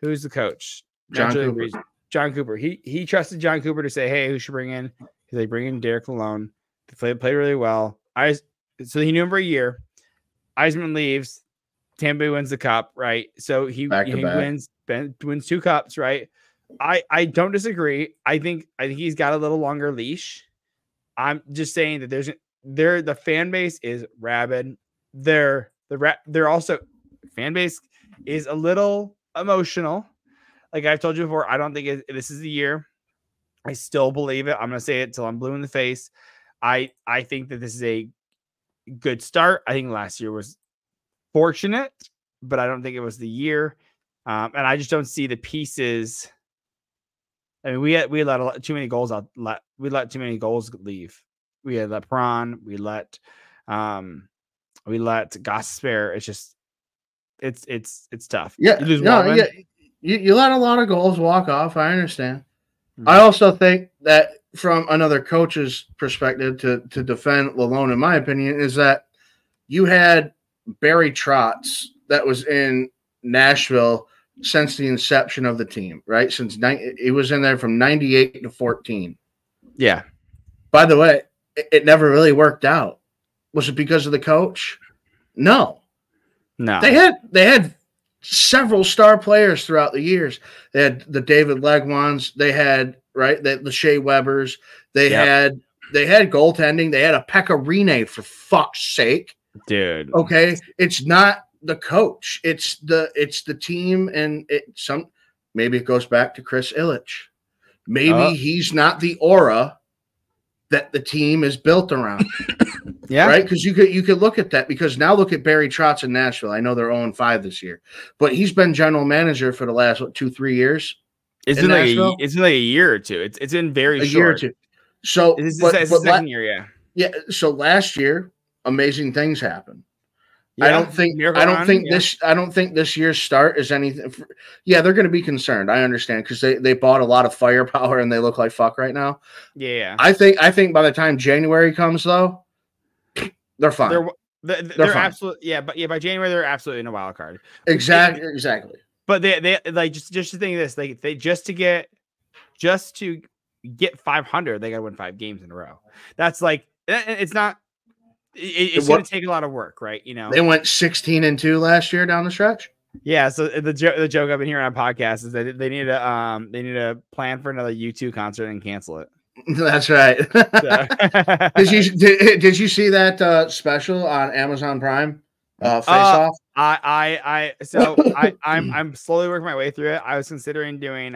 who's the coach, John Cooper. John Cooper. He trusted John Cooper to say, hey, who should bring in? Because they bring in Derek Lalonde. They played really well. So he knew him for a year. Eisman leaves. Tampa Bay wins the cup, right? So he wins 2 cups, right? I don't disagree. I think he's got a little longer leash. I'm just saying that the fan base is rabid. They're also fan base is a little emotional. Like I've told you before, I don't think this is the year. I still believe it. I'm gonna say it till I'm blue in the face. I think that this is a good start. I think last year was fortunate, but I don't think it was the year. And I just don't see the pieces. I mean, we let too many goals out. We let too many goals leave. We had Lepron. We let Gasper. It's just, it's tough. Yeah. You lose one. Yeah. You let a lot of goals walk off. I understand. Mm-hmm. I also think that from another coach's perspective to defend Lalonde, in my opinion, is that you had Barry Trotz that was in Nashville since the inception of the team, right? He was in there from 98 to 14. Yeah. By the way, it never really worked out. Was it because of the coach? No. They had several star players throughout the years. They had the David Legwans. They had the Shea Webbers. They had goaltending. They had a Pekka Rinne, for fuck's sake. Dude. Okay. It's not the coach. It's the team, and maybe it goes back to Chris Ilitch. Maybe he's not the aura that the team is built around. Yeah. Right? Because you could look at that, because now look at Barry Trotz in Nashville. I know they're 0-5 this year, but he's been general manager for the last 2-3 years. It's been like a year or two. It's been very short. Year or two. So it's the second year, yeah. Yeah. So last year, amazing things happened. Yeah, I don't think this year's start is anything. They're going to be concerned. I understand, because they bought a lot of firepower and they look like fuck right now. Yeah. I think by the time January comes, though, they're fine. They're fine. Absolutely. Yeah, but by January they're absolutely in a wild card. Exactly. but they like just to think of this, like they just to get 500, they got to win 5 games in a row. That's like, it's not. It's going to take a lot of work, right? You know, they went 16-2 last year down the stretch. Yeah. So the joke I've been hearing on podcasts is that they need to plan for another U2 concert and cancel it. That's right. So. Did you see that special on Amazon Prime? Face Off. I'm slowly working my way through it. I was considering doing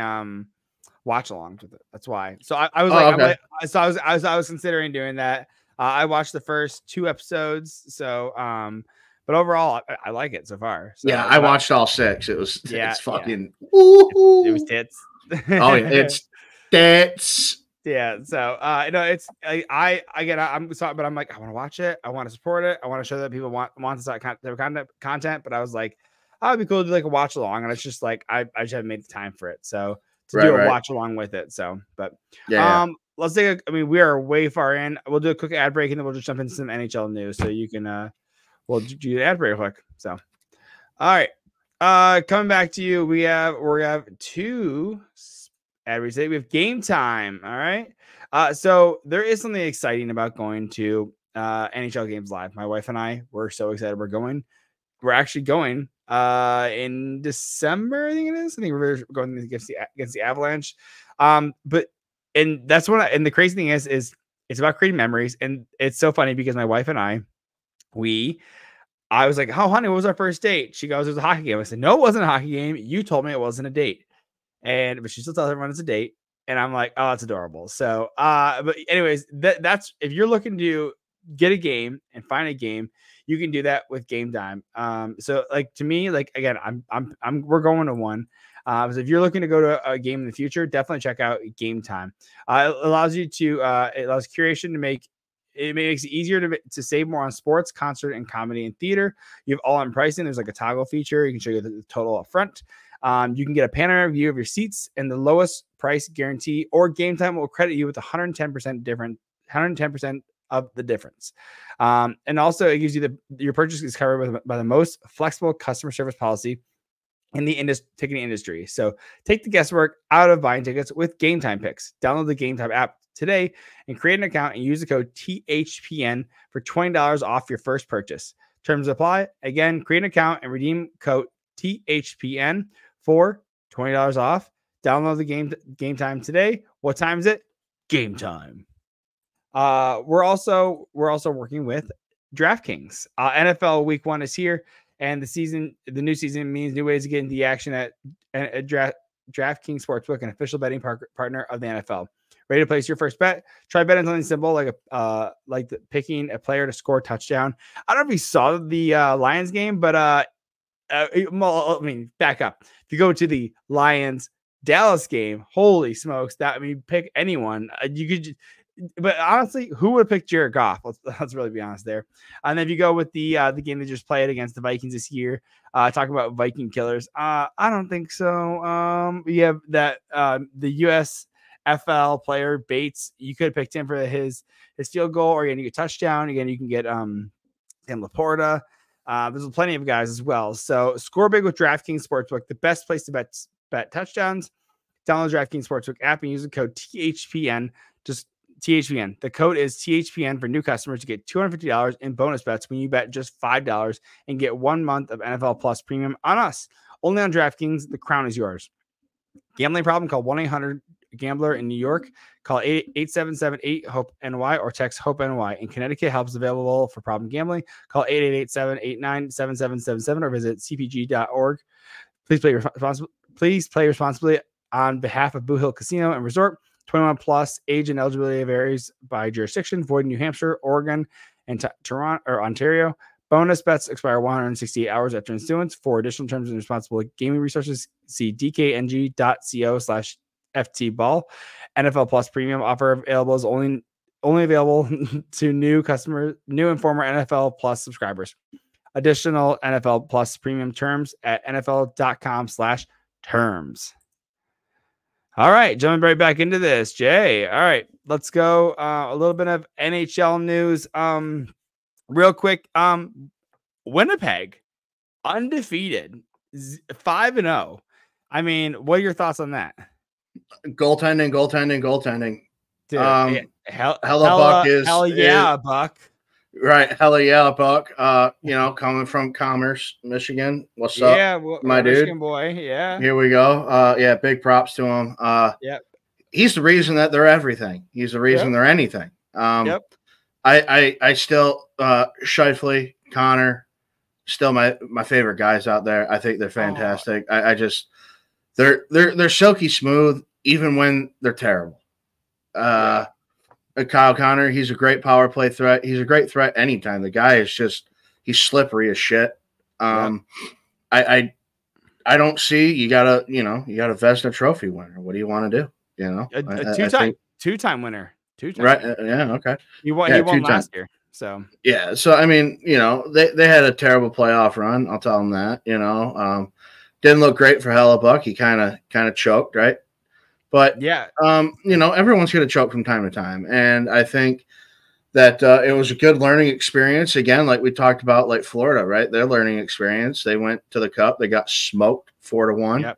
watch alongs with it. That's why. So I was considering doing that. I watched the first 2 episodes. So but overall I like it so far. So, yeah, I watched all 6. It's fucking it was tits. Oh yeah, it's tits. Yeah, so it's I'm sorry, but I'm like, I want to watch it, I want to support it, I want to show that people want this content, but I was like, oh, it'd be cool to do like a watch along, and it's just like I just haven't made the time for it, so to do a watch along with it. So, but let's take we are way far in. We'll do a quick ad break and then we'll just jump into some NHL news, so you can we'll do the ad break quick. So, all right, coming back to you, we have 2 ad today. We have Game Time. All right. So there is something exciting about going to NHL games live. My wife and I were so excited. We're actually going in December, I think it is. I think we're going against the Avalanche. But that's and the crazy thing is it's about creating memories. And it's so funny because my wife and I was like, "Oh, honey, what was our first date?" She goes, "It was a hockey game." I said, "No, it wasn't a hockey game. You told me it wasn't a date." But she still tells everyone it's a date, and I'm like, oh, that's adorable. So, but anyways, that's if you're looking to get a game and find a game, you can do that with Game Time. So like to me, like again, we're going to one. So if you're looking to go to a game in the future, definitely check out Game Time. It allows curation to it makes it easier to save more on sports, concert, and comedy and theater. You have all in pricing. There's like a toggle feature. You can show you the total up front. You can get a panoramic view of your seats and the lowest price guarantee, or Game Time will credit you with 110% of the difference. And also it gives you your purchase is covered by the most flexible customer service policy in the ticketing industry. So take the guesswork out of buying tickets with Game Time picks. Download the Game Time app today and create an account and use the code THPN for $20 off your first purchase. Terms apply. Again, create an account and redeem code THPN for $20 off. Download the Game Time today. What time is it? Game Time. We're also working with DraftKings. NFL Week 1 is here, and the new season means new ways to get into the action at DraftKings Sportsbook, an official betting partner of the NFL. Ready to place your first bet? Try betting something simple like picking a player to score a touchdown. I don't know if you saw the Lions game, but back up. If you go to the Lions Dallas game, holy smokes! Pick anyone. You could, but honestly, who would pick Jared Goff? Let's really be honest there. And then if you go with the game they just played against the Vikings this year, talk about Viking killers. I don't think so. You have that the USFL player Bates. You could have picked him for his field goal, or again you get touchdown. Again, you can get Sam Laporta. There's plenty of guys as well. So score big with DraftKings Sportsbook, the best place to bet touchdowns. Download DraftKings Sportsbook app and use the code THPN. Just THPN. The code is THPN for new customers to get $250 in bonus bets when you bet just $5 and get 1 month of NFL Plus premium on us. Only on DraftKings. The crown is yours. Gambling problem? Call 1-800-GAMBLER in New York. Call 877-8-HOPE-NY or text HOPE-NY. In Connecticut, help is available for problem gambling. Call 888-789-7777 or visit cpg.org. Please play responsibly on behalf of Boo Hill Casino and Resort. 21 plus, age and eligibility varies by jurisdiction. Void in New Hampshire, Oregon, and Toronto or Ontario. Bonus bets expire 168 hours after issuance. For additional terms and responsible gaming resources, see dkng.co/ftball. NFL Plus premium offer available is only available to new and former NFL Plus subscribers. Additional NFL Plus premium terms at nfl.com/terms. All right, jumping right back into this, Jay. All right, let's go. A little bit of NHL news. Real quick. Winnipeg, undefeated. 5-0. I mean, what are your thoughts on that? Goaltending. Dude, Buck is hell yeah, Buck. Right, hella yeah, Buck. Coming from Commerce, Michigan. What's up, my dude? Michigan boy. Yeah. Here we go. Yeah, big props to him. Yep. He's the reason that they're everything. He's the reason they're anything. Yep. I still Scheifele, Connor, still my favorite guys out there. I think they're fantastic. I just they're silky smooth even when they're terrible. Kyle Connor, he's a great power play threat. He's a great threat anytime. The guy is he's slippery as shit. I don't see you got a Vezina Trophy winner. What do you want to do? A two-time winner. Two-time. Right. Yeah. Okay. He won last year. So yeah. So I mean, they had a terrible playoff run. I'll tell them that. Didn't look great for Hellebuck. He kind of choked, right? But everyone's going to choke from time to time, and I think that it was a good learning experience. Again, like we talked about, like Florida, right? Their learning experience. They went to the Cup. They got smoked 4-1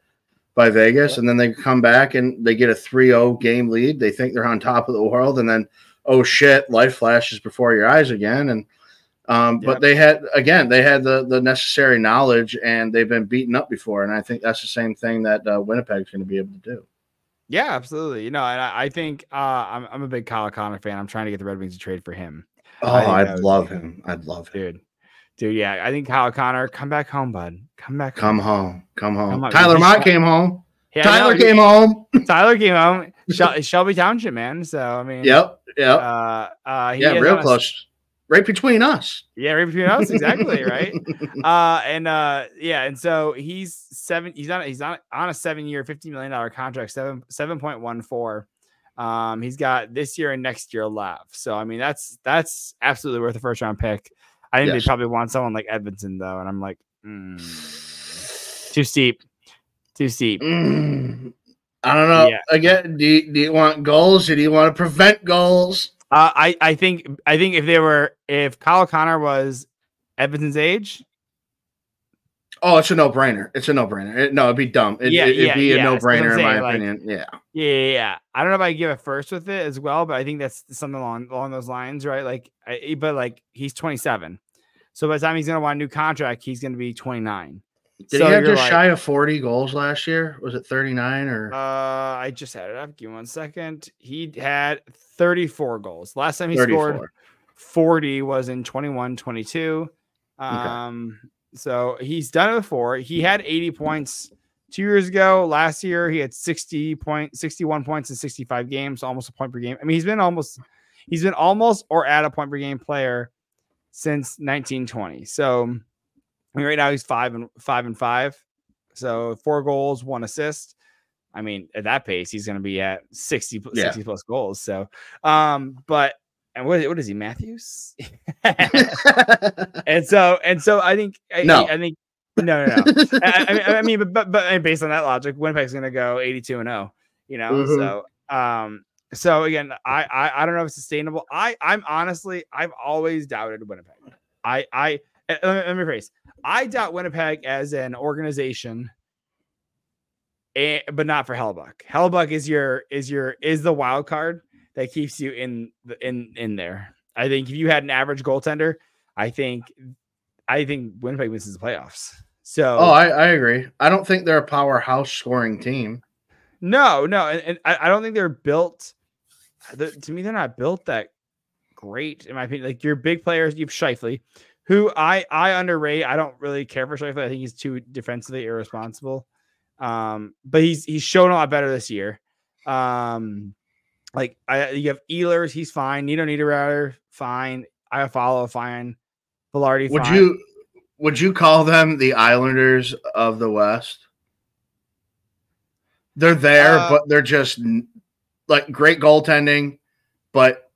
by Vegas, and then they come back and they get a 3-0 game lead. They think they're on top of the world, and then oh shit, life flashes before your eyes again. And but they had the necessary knowledge, and they've been beaten up before, and I think that's the same thing that Winnipeg's going to be able to do. Yeah, absolutely. And I think I'm a big Kyle Connor fan. I'm trying to get the Red Wings to trade for him. Oh, I'd love him. Dude. Yeah, I think Kyle Connor, come back home, bud. Come home. Tyler Mott came home. Yeah, Tyler came home. Tyler came home. Shelby Township, man. So I mean, yep. Real close. Right between us. Yeah, right between us, exactly, right. And so he's on a 7-year, $50 million contract, 7.14. He's got this year and next year left. So I mean, that's absolutely worth a first-round pick. I think they probably want someone like Edvinsson though, and I'm like, too steep. I don't know. Yeah. Again, do you want goals or do you want to prevent goals? I think if Kyle Connor was Edvinsson's age. Oh, it's a no-brainer. It'd be dumb. It'd be a no-brainer in my opinion. Yeah. I don't know if I give a first with it as well, but I think that's something along those lines, right? But he's 27. So by the time he's going to want a new contract, he's going to be 29. Did he have just shy of 40 goals last year? Was it 39 or? I just had it up. Give me 1 second. He had 34 goals. Last time he scored 40 was in 21-22. So he's done it before. He had 80 points 2 years ago. Last year he had 61 points in 65 games, almost a point per game. I mean, he's been almost or at a point per game player since 1920. So I mean, right now he's 5-5. So 4 goals, 1 assist. I mean, at that pace, he's going to be at 60 plus goals. So, what is he, Matthews? and so I think no. I mean, but based on that logic, Winnipeg's going to go 82-0. So again, I don't know if it's sustainable. I've always doubted Winnipeg. Let me rephrase. I doubt Winnipeg as an organization, but not for Hellebuck. Hellebuck is the wild card that keeps you in there. I think if you had an average goaltender, I think Winnipeg misses the playoffs. So I agree. I don't think they're a powerhouse scoring team. No, and I don't think they're built. To me, they're not built that great in my opinion. Like your big players, you have Scheifele, who I underrate. I don't really care for Scheifele. I think he's too defensively irresponsible. But he's shown a lot better this year. You have Ehlers, he's fine. Nino Niederreiter, fine. Iafallo, fine. Velarde, fine. Would you call them the Islanders of the West? They're there, but they're just like great goaltending, but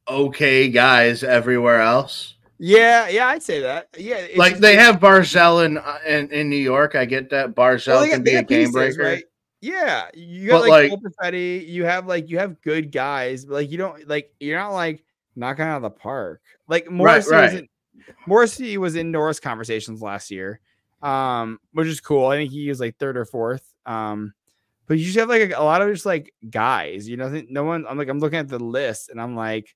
okay guys everywhere else. Yeah, I'd say that. Yeah, like they have Barzell in New York. I get that Barzell can be a game breaker. Right? Yeah, you got like Perfetti, you have good guys, but you're not knocking out of the park. Like Morrissey was in Norris conversations last year. which is cool. I think he was like third or fourth. But you just have like a lot of just like guys, you know, no one. I'm looking at the list and I'm like,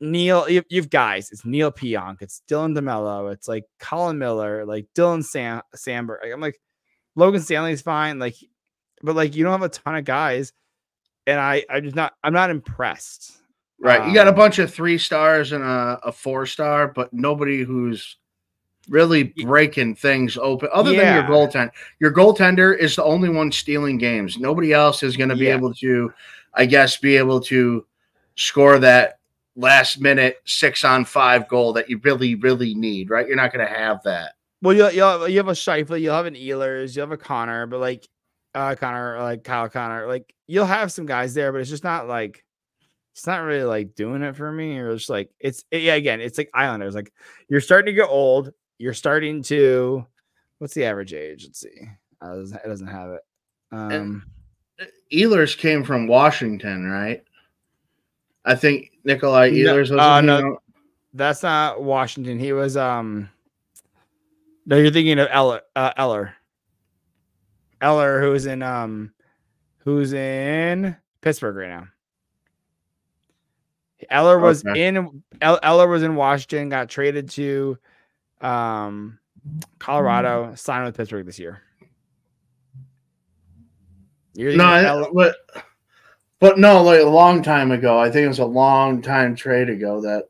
Neil, you've guys. It's Neil Pionk, it's Dylan DeMello, it's like Colin Miller, like Dylan Samberg. Like, I'm like, Logan Stanley's fine, like, but like you don't have a ton of guys, and I'm not impressed. Right, you got a bunch of 3 stars and a 4-star, but nobody who's really breaking things open other than your goaltender. Your goaltender is the only one stealing games. Nobody else is going to be able to, I guess, score that last minute 6-on-5 goal that you really, really need, right? You're not going to have that. Well, you have a Scheifele, you'll have an Ehlers, you have a Connor, but like Connor, like Kyle Connor, like you'll have some guys there, but it's just not like, it's not really like doing it for me. Or it's like, again, it's like Islanders. Like you're starting to get old. You're starting to, what's the average age? Let's see. It doesn't have it. Ehlers came from Washington, right? I think Nikolai Ehlers was. No, that's not Washington. He was. No, you're thinking of Eller. Eller, who's in Pittsburgh right now. Eller was in Washington. Got traded to Colorado. Signed with Pittsburgh this year. But no, like a long time ago. I think it was a long time trade ago that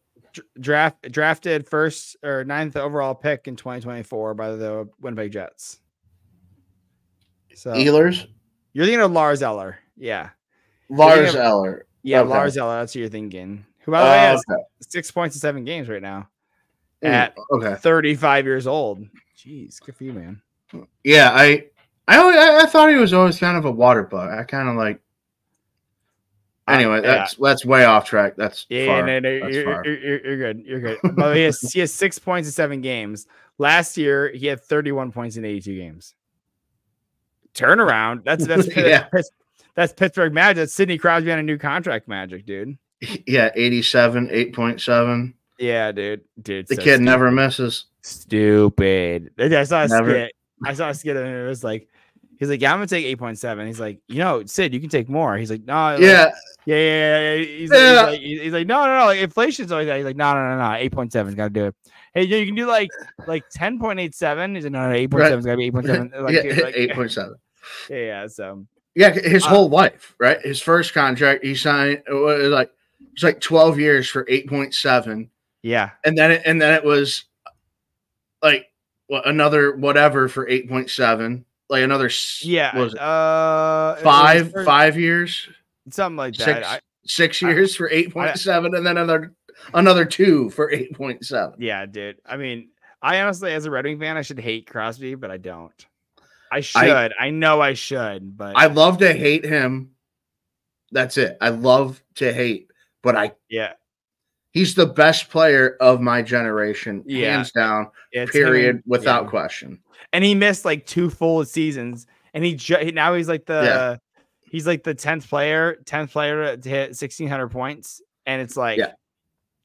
drafted first or 9th overall pick in 2024 by the Winnipeg Jets. So Ehlers? You're thinking of Lars Eller. Yeah. Lars Eller. Yeah, okay. Lars Eller. That's what you're thinking. Who, by the way, has 6 points in 7 games right now at 35 years old. Jeez, good for you, man. Yeah, I thought he was always kind of a water bug. I kind of like. Anyway, that's way off track. That's far. No, you're good. You're good. But he has 6 points in 7 games. Last year, he had 31 points in 82 games. Turnaround. That's Pittsburgh Magic. That's Sidney Crosby on a new contract magic, dude. Yeah, 87, 8.7. Yeah, dude. The kid never misses. Stupid. I saw a skit and it was like, he's like, yeah, I'm gonna take 8.7. He's like, Sid, you can take more. He's like, no, yeah. He's like, no. Like, inflation's always that. He's like, no. 8.7's got to do it. Hey, you can do like 10.87. He's like, no, 8.7's got to be 8.7. Like, 8.7. Yeah. So yeah, his whole life, right? His first contract he signed it was like 12 years for 8.7. Yeah, and then it was like another whatever for 8.7. Like another 5 years, something like that. 6 years for 8.7, and then another 2 for 8.7. Yeah, dude. I mean, I honestly, as a Red Wing fan, I should hate Crosby, but I don't. I should. I know I should, but I love to hate him. That's it. I love to hate, but he's the best player of my generation, hands down. Period, without question. And he missed like 2 full seasons, and now he's like the 10th player to hit 1,600 points, and it's like,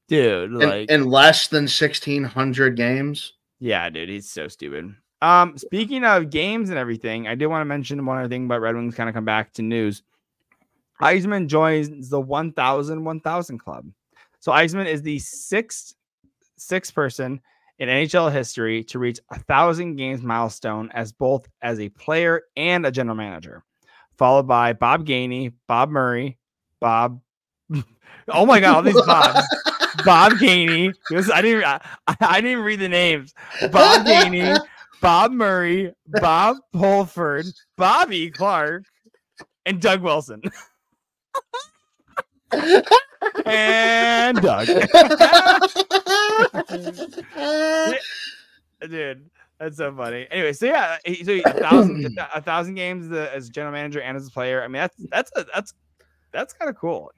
dude, like in less than 1,600 games. Yeah, dude, he's so stupid. Speaking of games and everything, I did want to mention one other thing about Red Wings. Kind of come back to news. Yzerman joins the 1,000 club. So Yzerman is the sixth person in NHL history to reach 1,000 games milestone as both as a player and a general manager, followed by Bob Gainey, Bob Murray, Bob. Oh my God, all these Bobs. Bob Gainey. I didn't even read the names. Bob Gainey, Bob Murray, Bob Holford, Bobby Clark, and Doug Wilson. And Doug. Dude, that's so funny. Anyway, so yeah, so 1,000 games as general manager and as a player. I mean, that's kind of cool,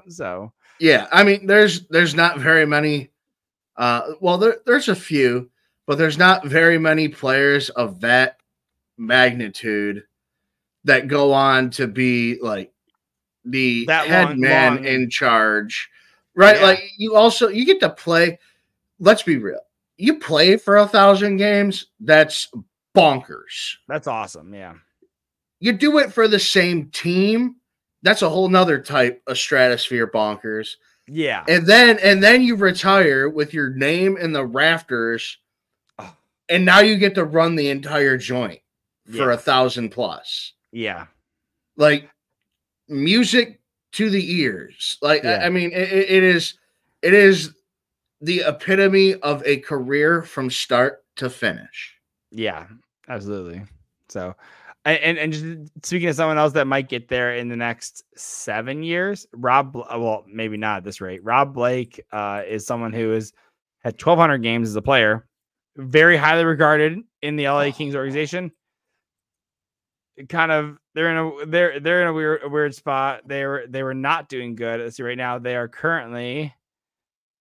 So yeah, I mean, there's not very many. There's a few, but there's not very many players of that magnitude that go on to be like the head man in charge, right? Yeah. Like you get to play. Let's be real. You play for 1,000 games. That's bonkers. That's awesome. Yeah. You do it for the same team. That's a whole nother type of stratosphere bonkers. Yeah. And then you retire with your name in the rafters. Oh. And now you get to run the entire joint for 1,000+. Yeah. Like music to the ears. Like, I mean, it is the epitome of a career from start to finish. Yeah, absolutely. So, and just speaking of someone else that might get there in the next 7 years, well, maybe not at this rate. Rob Blake is someone who has had 1,200 games as a player, very highly regarded in the LA Kings organization. Kind of, they're in a weird spot. They were not doing good. Let's see, right now they are currently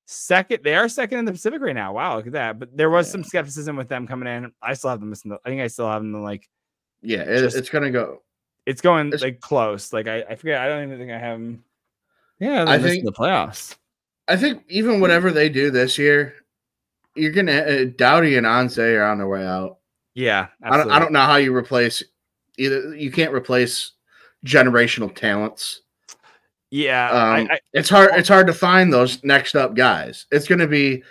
second. They are second in the Pacific right now. Wow, look at that. But there was some skepticism with them coming in. I still have them missing. I think I still have them like. Yeah, it's gonna go. It's going like close. Like I forget. I don't even think I have them. Yeah, I think the playoffs. I think even whatever they do this year, you're gonna Doughty and Anze are on their way out. Yeah, I don't know how you replace either. You can't replace generational talents. Yeah, it's hard. It's hard to find those next up guys. It's gonna be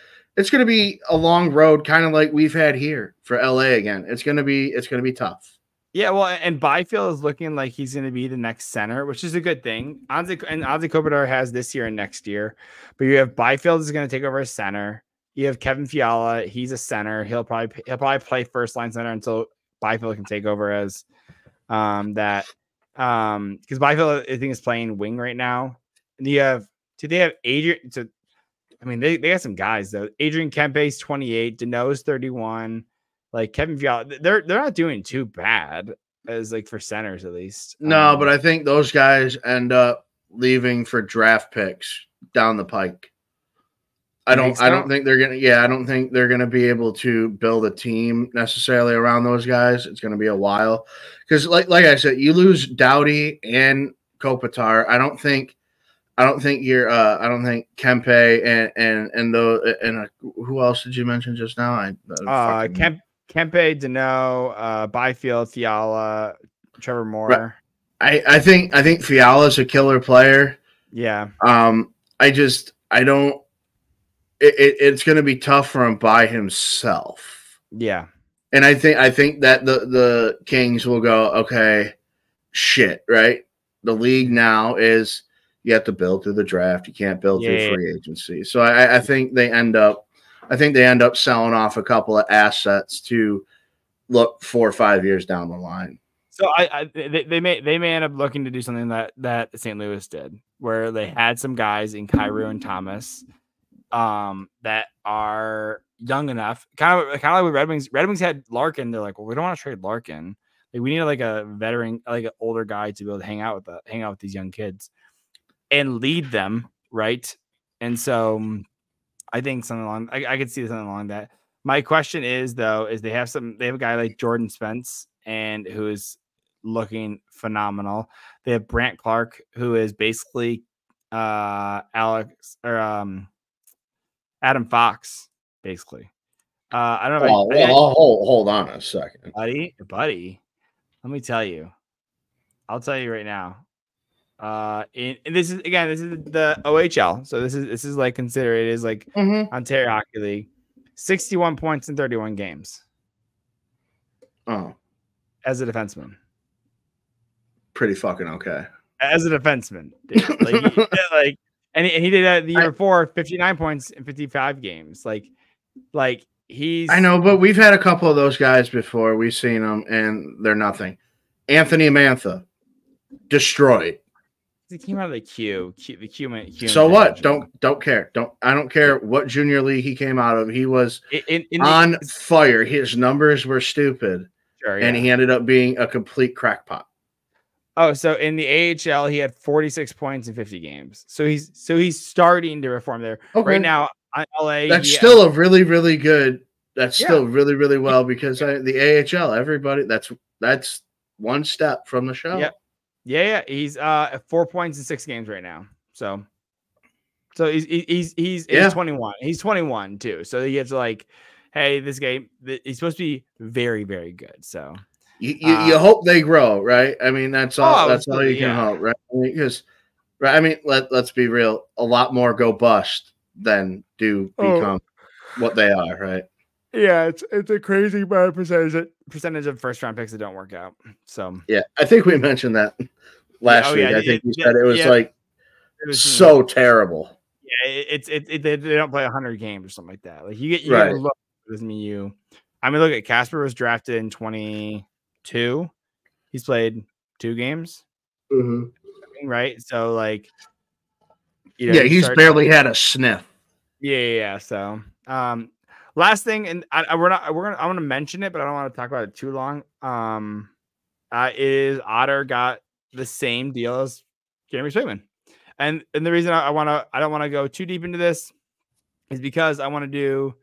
a long road, kind of like we've had here for LA again. It's gonna be tough. Yeah, well, and Byfield is looking like he's going to be the next center, which is a good thing. Anze Kopitar has this year and next year, but you have Byfield is going to take over as center. You have Kevin Fiala, he's a center. He'll probably play first line center until Byfield can take over as that. Because Byfield I think is playing wing right now. And they have Adrian. So I mean they got some guys though. Adrian Kempe's 28, Deneau's 31. Like Kevin Fiala, they're not doing too bad as like for centers at least. No, but I think those guys end up leaving for draft picks down the pike. I don't think they're gonna be able to build a team necessarily around those guys. It's gonna be a while because, like I said, you lose Doughty and Kopitar. I don't think Kempe and who else did you mention just now? Kempe, Deneau, Byfield, Fiala, Trevor Moore. Right. I think Fiala's a killer player. Yeah. It's going to be tough for him by himself. Yeah. And I think that the Kings will go, okay, shit, right? The league now is you have to build through the draft. You can't build through free agency. So I think they end up selling off a couple of assets to look 4 or 5 years down the line. So they may end up looking to do something that St. Louis did, where they had some guys in Kyrou and Thomas that are young enough, kind of like with Red Wings. Red Wings had Larkin. They're like, well, we don't want to trade Larkin. Like, we need like a veteran, like an older guy to be able to hang out with these young kids and lead them, right? And so I think something along I could see something along that. My question is though, is they have a guy like Jordan Spence and who is looking phenomenal. They have Brant Clark, who is basically Adam Fox, basically. I don't know. Hold on a second, buddy. Let me tell you. I'll tell you right now. And this is the OHL, so this is like considered it is like Ontario Hockey League. 61 points in 31 games. Oh, as a defenseman, pretty fucking okay. As a defenseman, dude. And he did that the year before, 59 points in 55 games. Like he's. I know, but we've had a couple of those guys before. We've seen them, and they're nothing. Anthony Mantha, destroyed. He came out of the Q. So what? Don't care. I don't care what junior league he came out of. He was on fire. His numbers were stupid, and he ended up being a complete crackpot. Oh, so in the AHL, he had 46 points in 50 games. So he's starting to reform there right now. On LA, that's still a really, really good. That's still really, really well because the AHL, everybody, that's one step from the show. Yep. Yeah. He's 4 points in 6 games right now. So he's 21. He's 21 too. So he has like hey, this game, he's supposed to be very, very good. So you hope they grow, right? I mean, that's all. That's all you can hope, right? Because, right? I mean, let's be real. A lot more go bust than do become what they are, right? Yeah, it's a crazy percentage of first round picks that don't work out. So yeah, I think we mentioned that last week. I think you said it was like so terrible. Yeah, they don't play 100 games or something like that. Like you get look, doesn't mean you. I mean, look at Casper was drafted in 2022. He's played 2 games, right? So like, he's barely had a sniff. Yeah. So, last thing, and I'm gonna mention it, but I don't want to talk about it too long. Is Otter got the same deal as Jeremy Swayman, and the reason I don't want to go too deep into this is because I want to do.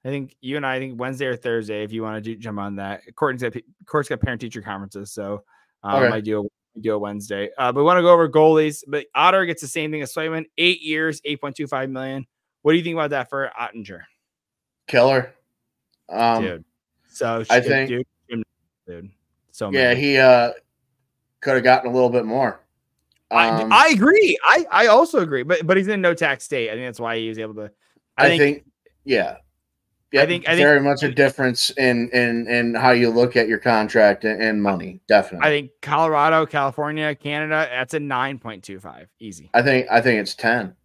I think you and I think Wednesday or Thursday, if you want to jump on that. Court's got parent teacher conferences, so I do a Wednesday. But we want to go over goalies. But Otter gets the same thing as Swayman, 8 years, $8.25 million. What do you think about that for Ottinger? Killer, dude. So I think, dude. So yeah, he could have gotten a little bit more. I agree. I also agree, but he's in a no tax state. I think that's why he was able to. I think I think very much a difference in how you look at your contract and money. Definitely. I think Colorado, California, Canada, that's a 9.25. Easy. I think it's 10.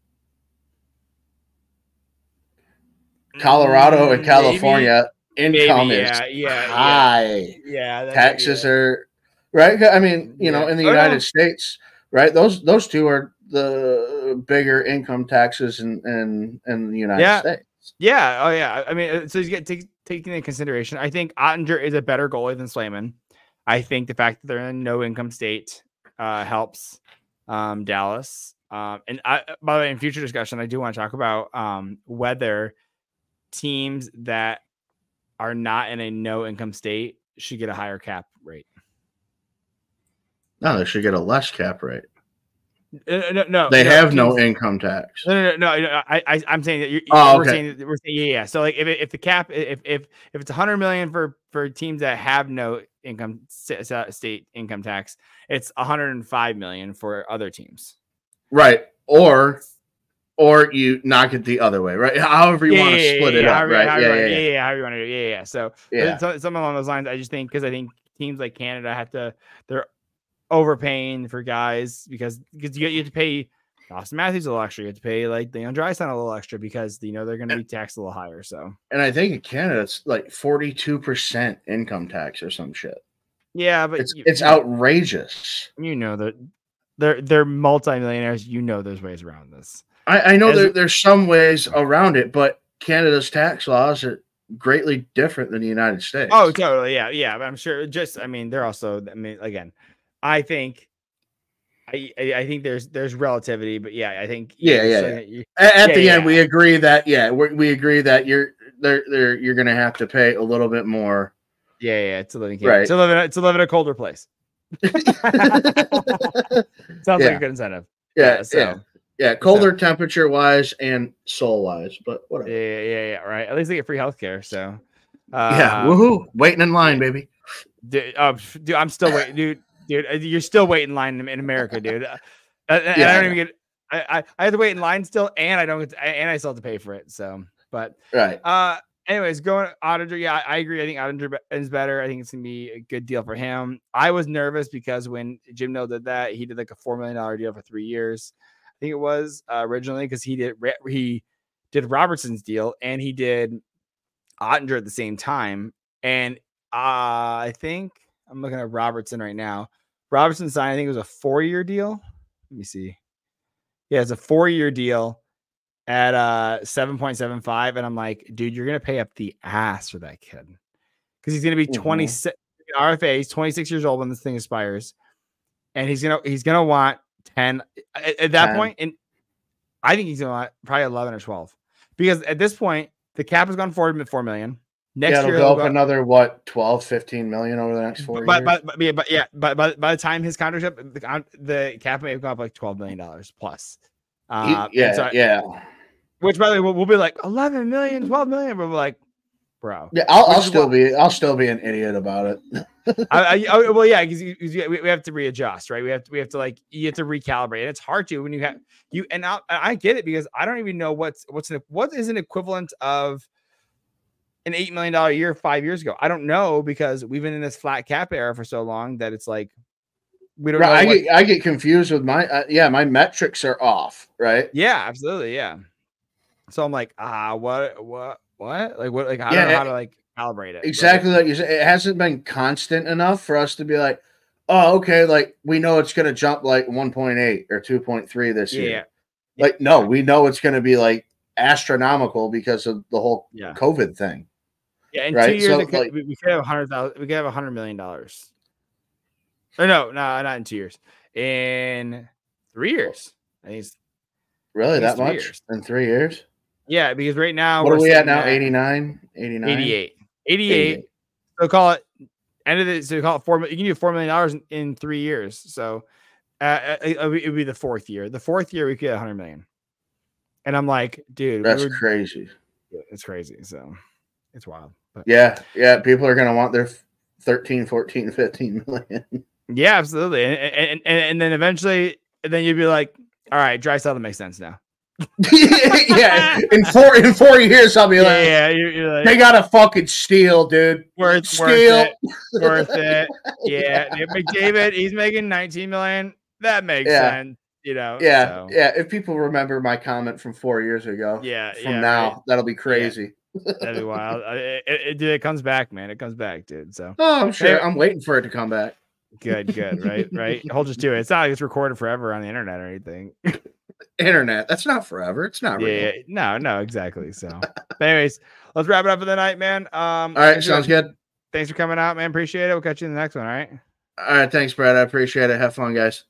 Colorado and California income is high. Yeah. Taxes are right. I mean, in the United States, right? Those two are the bigger income taxes in the United States. Yeah. Oh, yeah. I mean, so you get taking into consideration. I think Ottinger is a better goalie than Swayman. I think the fact that they're in no income state helps Dallas. And by the way, in future discussion, I do want to talk about whether teams that are not in a no income state should get a higher cap rate. No, they should get a less cap rate. No, they have no income tax. No. I'm saying that we're saying. So like if the cap if it's $100 million for teams that have no income state income tax, it's $105 million for other teams. Right. Or you knock it the other way, right? However you want to split it up, right? However you want to do it. Yeah. So something along those lines. I think teams like Canada they're overpaying for guys because you have to pay Austin Matthews a little extra. You have to pay like the Undrafted a little extra because they're going to be taxed a little higher. So, and I think in Canada it's like 42% income tax or some shit. Yeah, but it's outrageous. That they're multimillionaires. There's ways around this. I know there's some ways around it, but Canada's tax laws are greatly different than the United States. Oh, totally. Yeah. But I'm sure they're also, again, I think there's relativity, but yeah, I think at the end we agree that we agree that you're gonna have to pay a little bit more. Yeah, it's a living right. To live in a colder place. Sounds like a good incentive. Yeah, colder temperature wise and soul wise, but whatever. Yeah, right. At least they get free healthcare. So woohoo! Waiting in line, baby. Dude, I'm still waiting, dude. Dude, you're still waiting in line in America, dude. I don't even get. I have to wait in line still, and I still have to pay for it. So, but right. Anyways, going Ottinger. Yeah, I agree. I think Ottinger is better. I think it's gonna be a good deal for him. I was nervous because when Jim Nill did that, he did like a $4 million deal for 3 years. I think it was originally because he did Robertson's deal and he did Ottinger at the same time. And I think I'm looking at Robertson right now. Robertson signed, I think it was a 4-year deal. Let me see. Yeah, it's a 4-year deal at 7.75. And I'm like, dude, you're going to pay up the ass for that kid. Because he's going to be 26 RFA. He's 26 years old when this thing expires. And he's gonna want 10 at that point. And I think he's going to want probably 11 or 12. Because at this point, the cap has gone forward with $4 million. Next year, it'll go up another 12-15 million over the next 4 years. But by the time his contract's up, the cap may have gone up like $12 million plus. Which, by the way, we'll be like 11 million, 12 million. But we're like, bro. Yeah, I'll still be an idiot about it. Well, yeah, because we have to readjust, right? We have to like you have to recalibrate, and it's hard to when you have and I get it because I don't even know what is an equivalent of an $8 million a year 5 years ago. I don't know because we've been in this flat cap era for so long that it's like we don't know. I get confused with my my metrics are off, right? Yeah, absolutely, yeah. So I'm like, what? Like what? Like I don't know how to like calibrate it. Exactly, like you said, it hasn't been constant enough for us to be like, oh, okay, like we know it's gonna jump like 1.8 or 2.3 this year. Like, no, we know it's gonna be like astronomical because of the whole COVID thing. Yeah, in 2 years we could have $100,000. We could have $100 million. Or no, not in 2 years. In 3 years, I think it's really that much years. In 3 years. Yeah, because right now what are we at now? 89, 88. So call it end of the. So call it $4 million. You can do $4 million in 3 years. So it would be the fourth year. The fourth year we could get $100 million. And I'm like, dude, that's crazy. It's crazy. So it's wild. But yeah, people are gonna want their 13, 14, 15 million. Yeah, absolutely. And then eventually, then you'd be like, all right, Draisaitl makes sense now. Yeah, in 4 years, I'll be like, you're like, they got a fucking steal, dude. Worth it. Yeah, McDavid, he's making $19 million. That makes sense. You know, If people remember my comment from 4 years ago, that'll be crazy. That'd be wild. It comes back, man. It comes back, dude. So, I'm sure. I'm waiting for it to come back. Good, right. Hold just do it. It's not like it's recorded forever on the internet or anything. Internet, that's not forever. It's not real. No, exactly. So, anyways, let's wrap it up for the night, man. All right, sounds good. Thanks for coming out, man. Appreciate it. We'll catch you in the next one. All right. All right, thanks, Brad. I appreciate it. Have fun, guys.